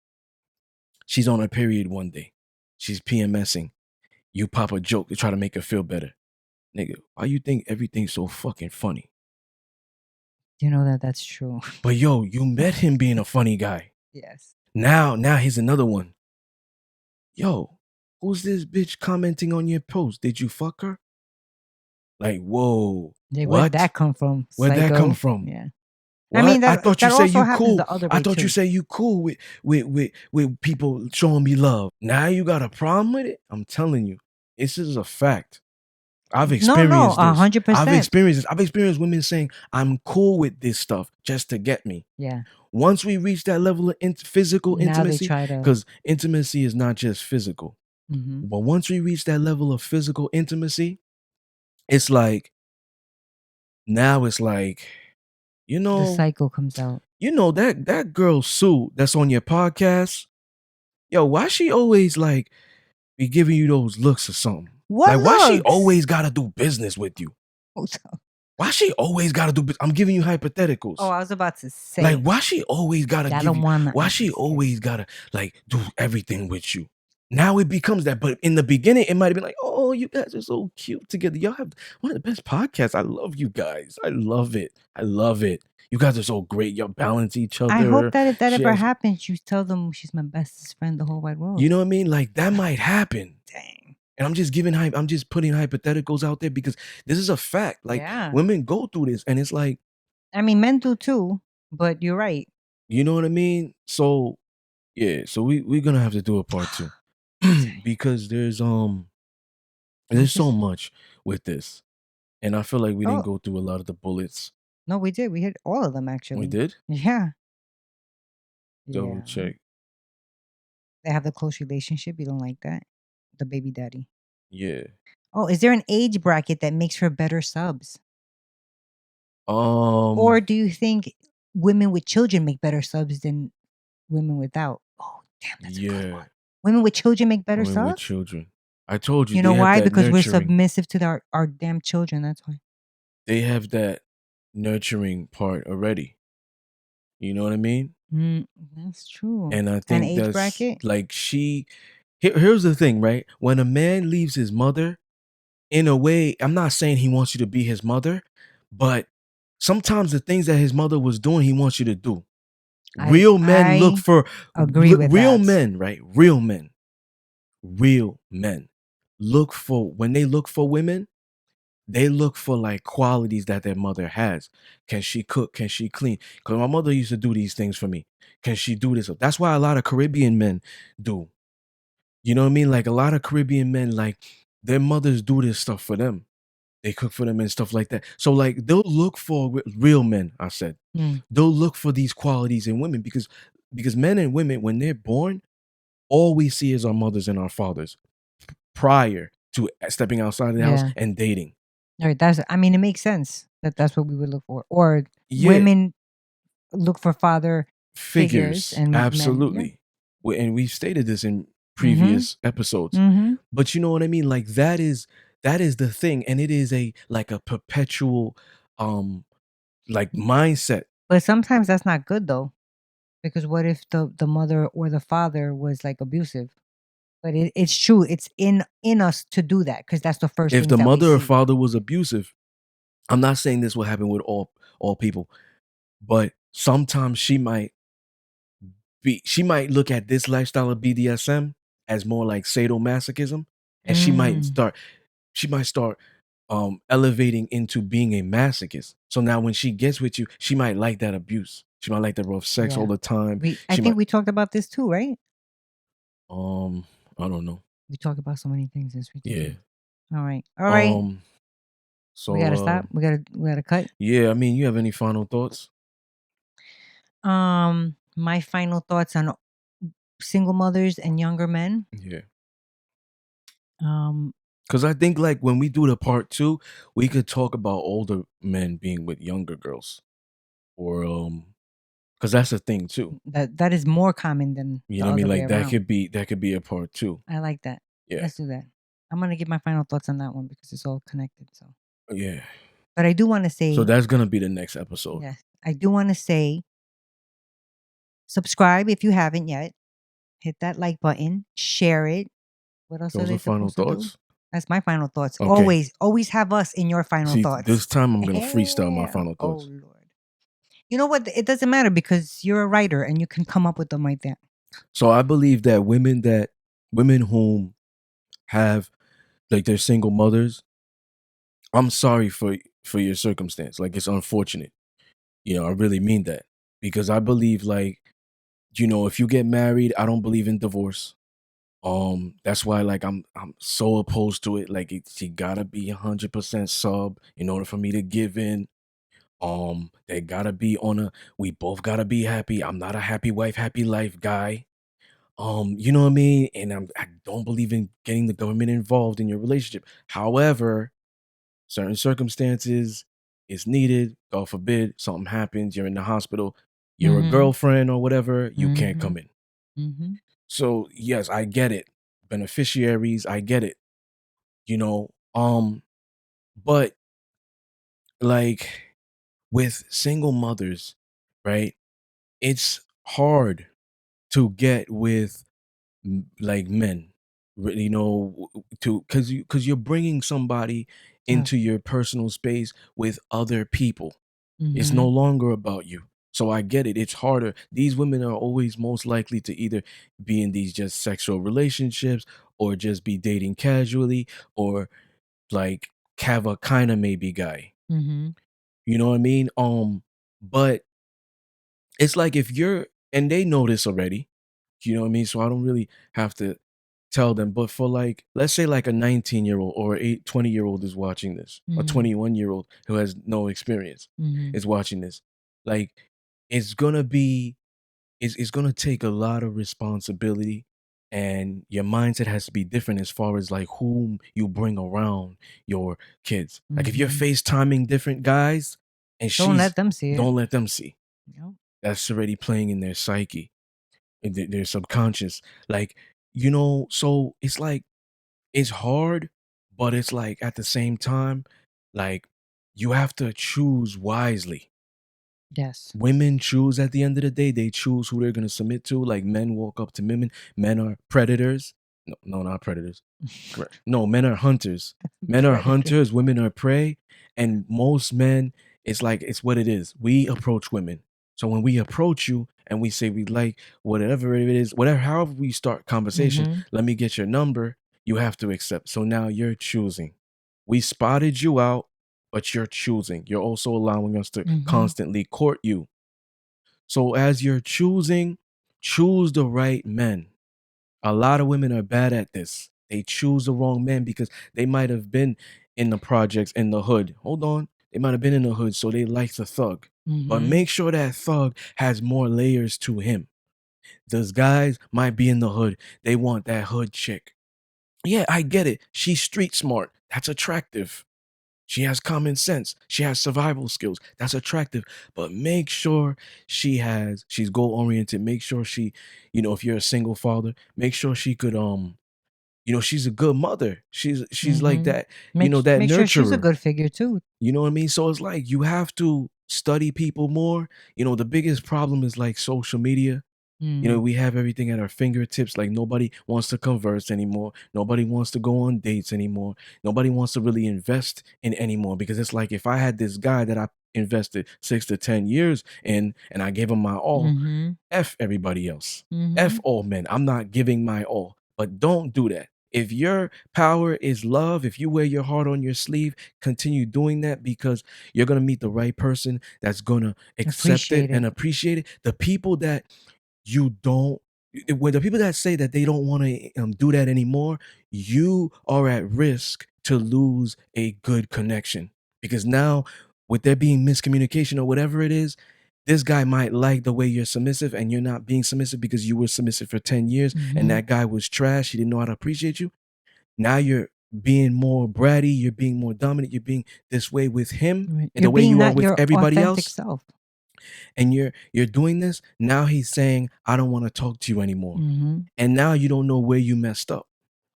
She's on her period one day. She's PMSing. You pop a joke to try to make her feel better. Nigga, why you think everything's so fucking funny? You know that's true. But yo, you met him being a funny guy. Yes. Now here's another one. Yo, who's this bitch commenting on your post? Did you fuck her? Like, whoa. Yeah, what? Where'd that come from? Where'd that come from? Yeah. What? I mean, I thought you that said also you happens cool. the other I way, thought you too. said you cool with people showing me love. Now you got a problem with it? I'm telling you, this is a fact. I've experienced this. 100%. I've experienced this. I've experienced women saying, I'm cool with this stuff just to get me. Yeah. Once we reach that level of physical Now they intimacy, try to. because intimacy is not just physical. Mhm. But once we reach that level of physical intimacy, it's like, now it's like, you The know, cycle comes out. you know that girl Sue that's on your podcast. Yo, why she always like be giving you those looks or something? What Like, why she looks? always gotta do business with you? Why she always gotta do business? I'm giving you hypotheticals. Oh, I was about to say. Like, why she always gotta I give don't you? wanna Why she understand. always gotta like do everything with you? Now it becomes that. But in the beginning, it might have been like, oh, you guys are so cute together. Y'all have one of the best podcasts. I love you guys. I love it. I love it. You guys are so great. Y'all balance each other. I hope that if that She ever has- happens, you tell them she's my bestest friend in the whole wide world. You know what I mean? Like, that might happen. Dang. And I'm just I'm just putting hypotheticals out there because this is a fact. Like, Yeah. women go through this, and it's like, I mean, men do too, but you're right. you know what I mean? So yeah, so we're gonna have to do a part 2. Because there's so much with this. And I feel like we didn't go through a lot of the bullets. No, we did. We hit all of them, actually. We did? Yeah. Double check. They have the close relationship. You don't like that? The baby daddy. Yeah. Oh, is there an age bracket that makes for better subs? Or do you think women with children make better subs than women without? Oh, damn, that's a good one. Women with children make better women subs? with children. I told you. You know they have why? that Because we're nurturing. submissive to our damn children. That's why. They have that nurturing part already. You know what I mean? That's true. And I An think age that's bracket? like here's the thing, right? When a man leaves his mother, in a way, I'm not saying he wants you to be his mother, but sometimes the things that his mother was doing, he wants you to do. Real men look for agree with real that. men, right? Real men look for, when they look for women, they look for like qualities that their mother has. Can she cook? Can she clean? Because my mother used to do these things for me. Can she do this? That's why a lot of Caribbean men do. You know what I mean? Like, a lot of Caribbean men, like, their mothers do this stuff for them. They cook for them and stuff like that. So like, they'll look for real men. I said they'll look for these qualities in women because men and women, when they're born, all we see is our mothers and our fathers prior to stepping outside of the house and dating. All right, I mean, it makes sense that's what we would look for. Or Yeah. women look for father Figures and men. absolutely. And we've stated this in previous episodes. But you know what I mean? Like, that is the thing, and it is a perpetual like mindset. But sometimes that's not good though, because what if the mother or the father was like abusive? But it's true. It's in us to do that because that's the first. If things the that we mother or see. father was abusive, I'm not saying this will happen with all people, but sometimes she might look at this lifestyle of BDSM as more like sadomasochism, and she might start elevating into being a masochist. So now when she gets with you, she might like that abuse. She might like the rough sex all the time. I think we talked about this too, right? I don't know. We talked about so many things this week. Yeah. All right. So We gotta stop. We gotta cut. yeah, I mean, you have any final thoughts? My final thoughts on single mothers and younger men. Yeah. Um, Because I think like when we do the part 2, we could talk about older men being with younger girls, or because that's a thing too. that is more common than You the know what I mean? other way Like that around. could be a part 2. I like that. Yeah, Let's do that. I'm gonna give my final thoughts on that one because it's all connected. So, yeah. but I do want to So say, that's gonna be the next episode. yes, I do want to say, subscribe if you haven't yet. Hit that like button. Share it. What else are Those they are final supposed to do? thoughts. That's my final thoughts. Okay. Always have us in your final See, thoughts. this time I'm gonna freestyle my Yeah. final Oh thoughts. Lord. You know what? It doesn't matter because you're a writer and you can come up with them right there. So I believe that women whom have like they're single mothers, I'm sorry for your circumstance. Like it's unfortunate. You know, I really mean that. Because I believe like, you know, if you get married, I don't believe in divorce. That's why like I'm so opposed to it. Like she gotta be 100% sub in order for me to give in. They gotta be on a we both gotta be happy. I'm not a happy wife, happy life guy. You know what I mean? And I don't believe in getting the government involved in your relationship. However, certain circumstances it's needed. God forbid something happens, you're in the hospital, you're a Mm-hmm. girlfriend or whatever, you can't Mm-hmm. come in. Mm-hmm. So yes, I get it. Beneficiaries, I get it. You know, but like with single mothers, right? It's hard to get with like men, you know, to because you're bringing somebody Yes. into your personal space with other people. It's Mm-hmm. no longer about you. So I get it. It's harder. These women are always most likely to either be in these just sexual relationships or just be dating casually or like have a kind of maybe guy. Mm-hmm. You know what I mean? But it's like if you're and they know this already, you know what I mean? So I don't really have to tell them. But for like, let's say like a 19-year-old or 20-year-old is watching this, a Mm-hmm. 21-year-old who has no experience Mm-hmm. is watching this. Like it's gonna be it's gonna take a lot of responsibility and your mindset has to be different as far as like whom you bring around your kids. Like if you're Mm-hmm. FaceTiming different guys and Don't let them see it. don't let them see. Yep. That's already playing in their psyche, in their subconscious. Like, you know, so it's like it's hard, but it's like at the same time, like you have to choose wisely. Yes. Women choose at the end of the day, they choose who they're gonna submit to. Like men walk up to women. Men are predators. No, not predators. Correct. No, men are hunters. Men are Predator. hunters, women are prey. And most men, it's like it's what it is. We approach women. So when we approach you and we say we like whatever it is, whatever however we start conversation, Mm-hmm. let me get your number, you have to accept. So now you're choosing. We spotted you out, but you're choosing. You're also allowing us to Mm-hmm. constantly court you. So as you're choosing, choose the right men. A lot of women are bad at this. They choose the wrong men because they might have been in the projects in the hood. Hold on. They might have been in the hood, so they like the thug. But Mm-hmm. make sure that thug has more layers to him. Those guys might be in the hood. They want that hood chick. Yeah, I get it. She's street smart. That's attractive. She has common sense. She has survival skills. That's attractive. But make sure she's goal oriented. Make sure she, you know, if you're a single father, make sure she could you know, she's a good mother. She's like Mm-hmm. that, you know, that Make sure she's a nurturer. good figure too. You know what I mean? So it's like you have to study people more. You know, the biggest problem is like social media. You know, Mm. we have everything at our fingertips. Like nobody wants to converse anymore. Nobody wants to go on dates anymore. Nobody wants to really invest in anymore because it's like if I had this guy that I invested 6 to 10 years in and I gave him my all, Mm-hmm. F everybody else. Mm-hmm. F all men. I'm not giving my all. But don't do that. If your power is love, if you wear your heart on your sleeve, continue doing that because you're going to meet the right person that's going to accept it Appreciate and it. appreciate it. The people that you don't when the people that say that they don't want to do that anymore, you are at risk to lose a good connection. Because now, with there being miscommunication or whatever it is, this guy might like the way you're submissive and you're not being submissive because you were submissive for 10 years and that guy was trash. He didn't know how to appreciate you. Now you're being more bratty, you're being more dominant, you're being this way with him Right. and You're the way being you are not with your everybody authentic else. self. And you're doing this. Now he's saying, I don't want to talk to you anymore. And now you don't know where you messed up.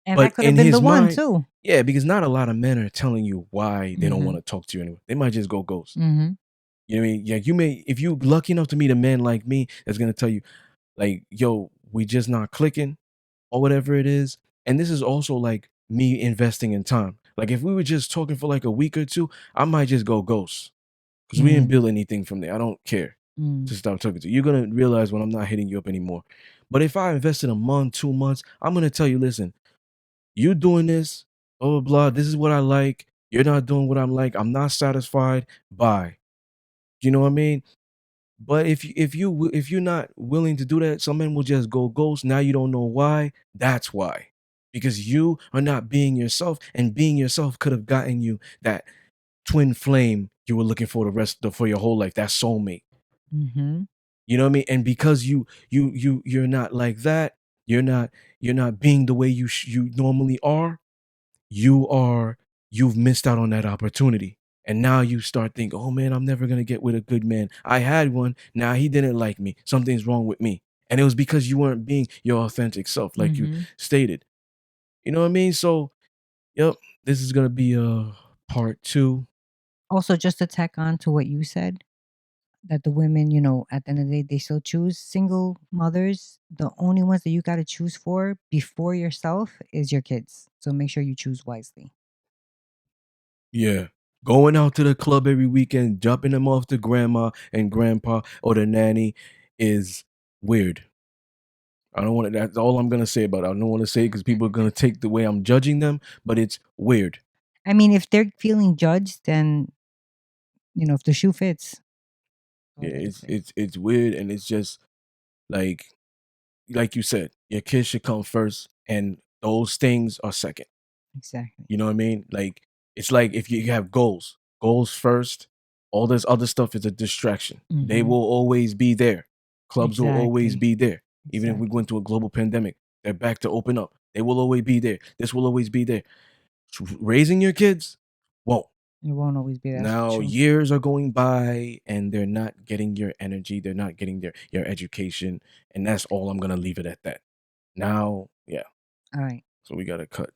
And But that could have in been the his one mind, too. yeah, because not a lot of men are telling you why they don't want to talk to you anymore. They might just go ghost. You know what I mean? Yeah, you may, if you lucky enough to meet a man like me that's gonna tell you, like, yo, we just not clicking or whatever it is. And this is also like me investing in time. Like if we were just talking for like a week or two, I might just go ghost. Because we didn't build anything from there. I don't care to stop talking to you. You're gonna realize when I'm not hitting you up anymore. But if I invested a month, 2 months, I'm gonna tell you, listen, you doing this, blah blah blah. This is what I like. You're not doing what I'm like. I'm not satisfied. Bye. You know what I mean? But if you're not willing to do that, some men will just go ghost. Now you don't know why. That's why. Because you are not being yourself, and being yourself could have gotten you that twin flame you were looking for for your whole life. That soulmate. You know what I mean? And because you're not like that, you're not being the way you normally are. You've missed out on that opportunity. And now you start thinking, oh man, I'm never gonna get with a good man. I had one, now he didn't like me. Something's wrong with me. And it was because you weren't being your authentic self, like you stated. You know what I mean? So, yep, this is gonna be part 2. Also, just to tack on to what you said, that the women, at the end of the day, they still choose single mothers. The only ones that you got to choose for before yourself is your kids. So make sure you choose wisely. Yeah. Going out to the club every weekend, dropping them off to grandma and grandpa or the nanny is weird. I don't want to, that's all I'm going to say about it. I don't want to say it because people are going to take the way I'm judging them, but it's weird. I mean, if they're feeling judged, then, if the shoe fits. Yeah, it's weird, and it's just like you said, your kids should come first and those things are second. Exactly. You know what I mean? Like it's like if you have goals first, all this other stuff is a distraction. They will always be there. Clubs will always Exactly. be there. Even if we go into a global pandemic, they're back to open up. They will always be there. This will always be there. Raising your kids won't. It won't always be that. Now True. years are going by and they're not getting your energy. They're not getting your education. And that's all I'm going to leave it at that. Now, yeah. All right. So we got to cut.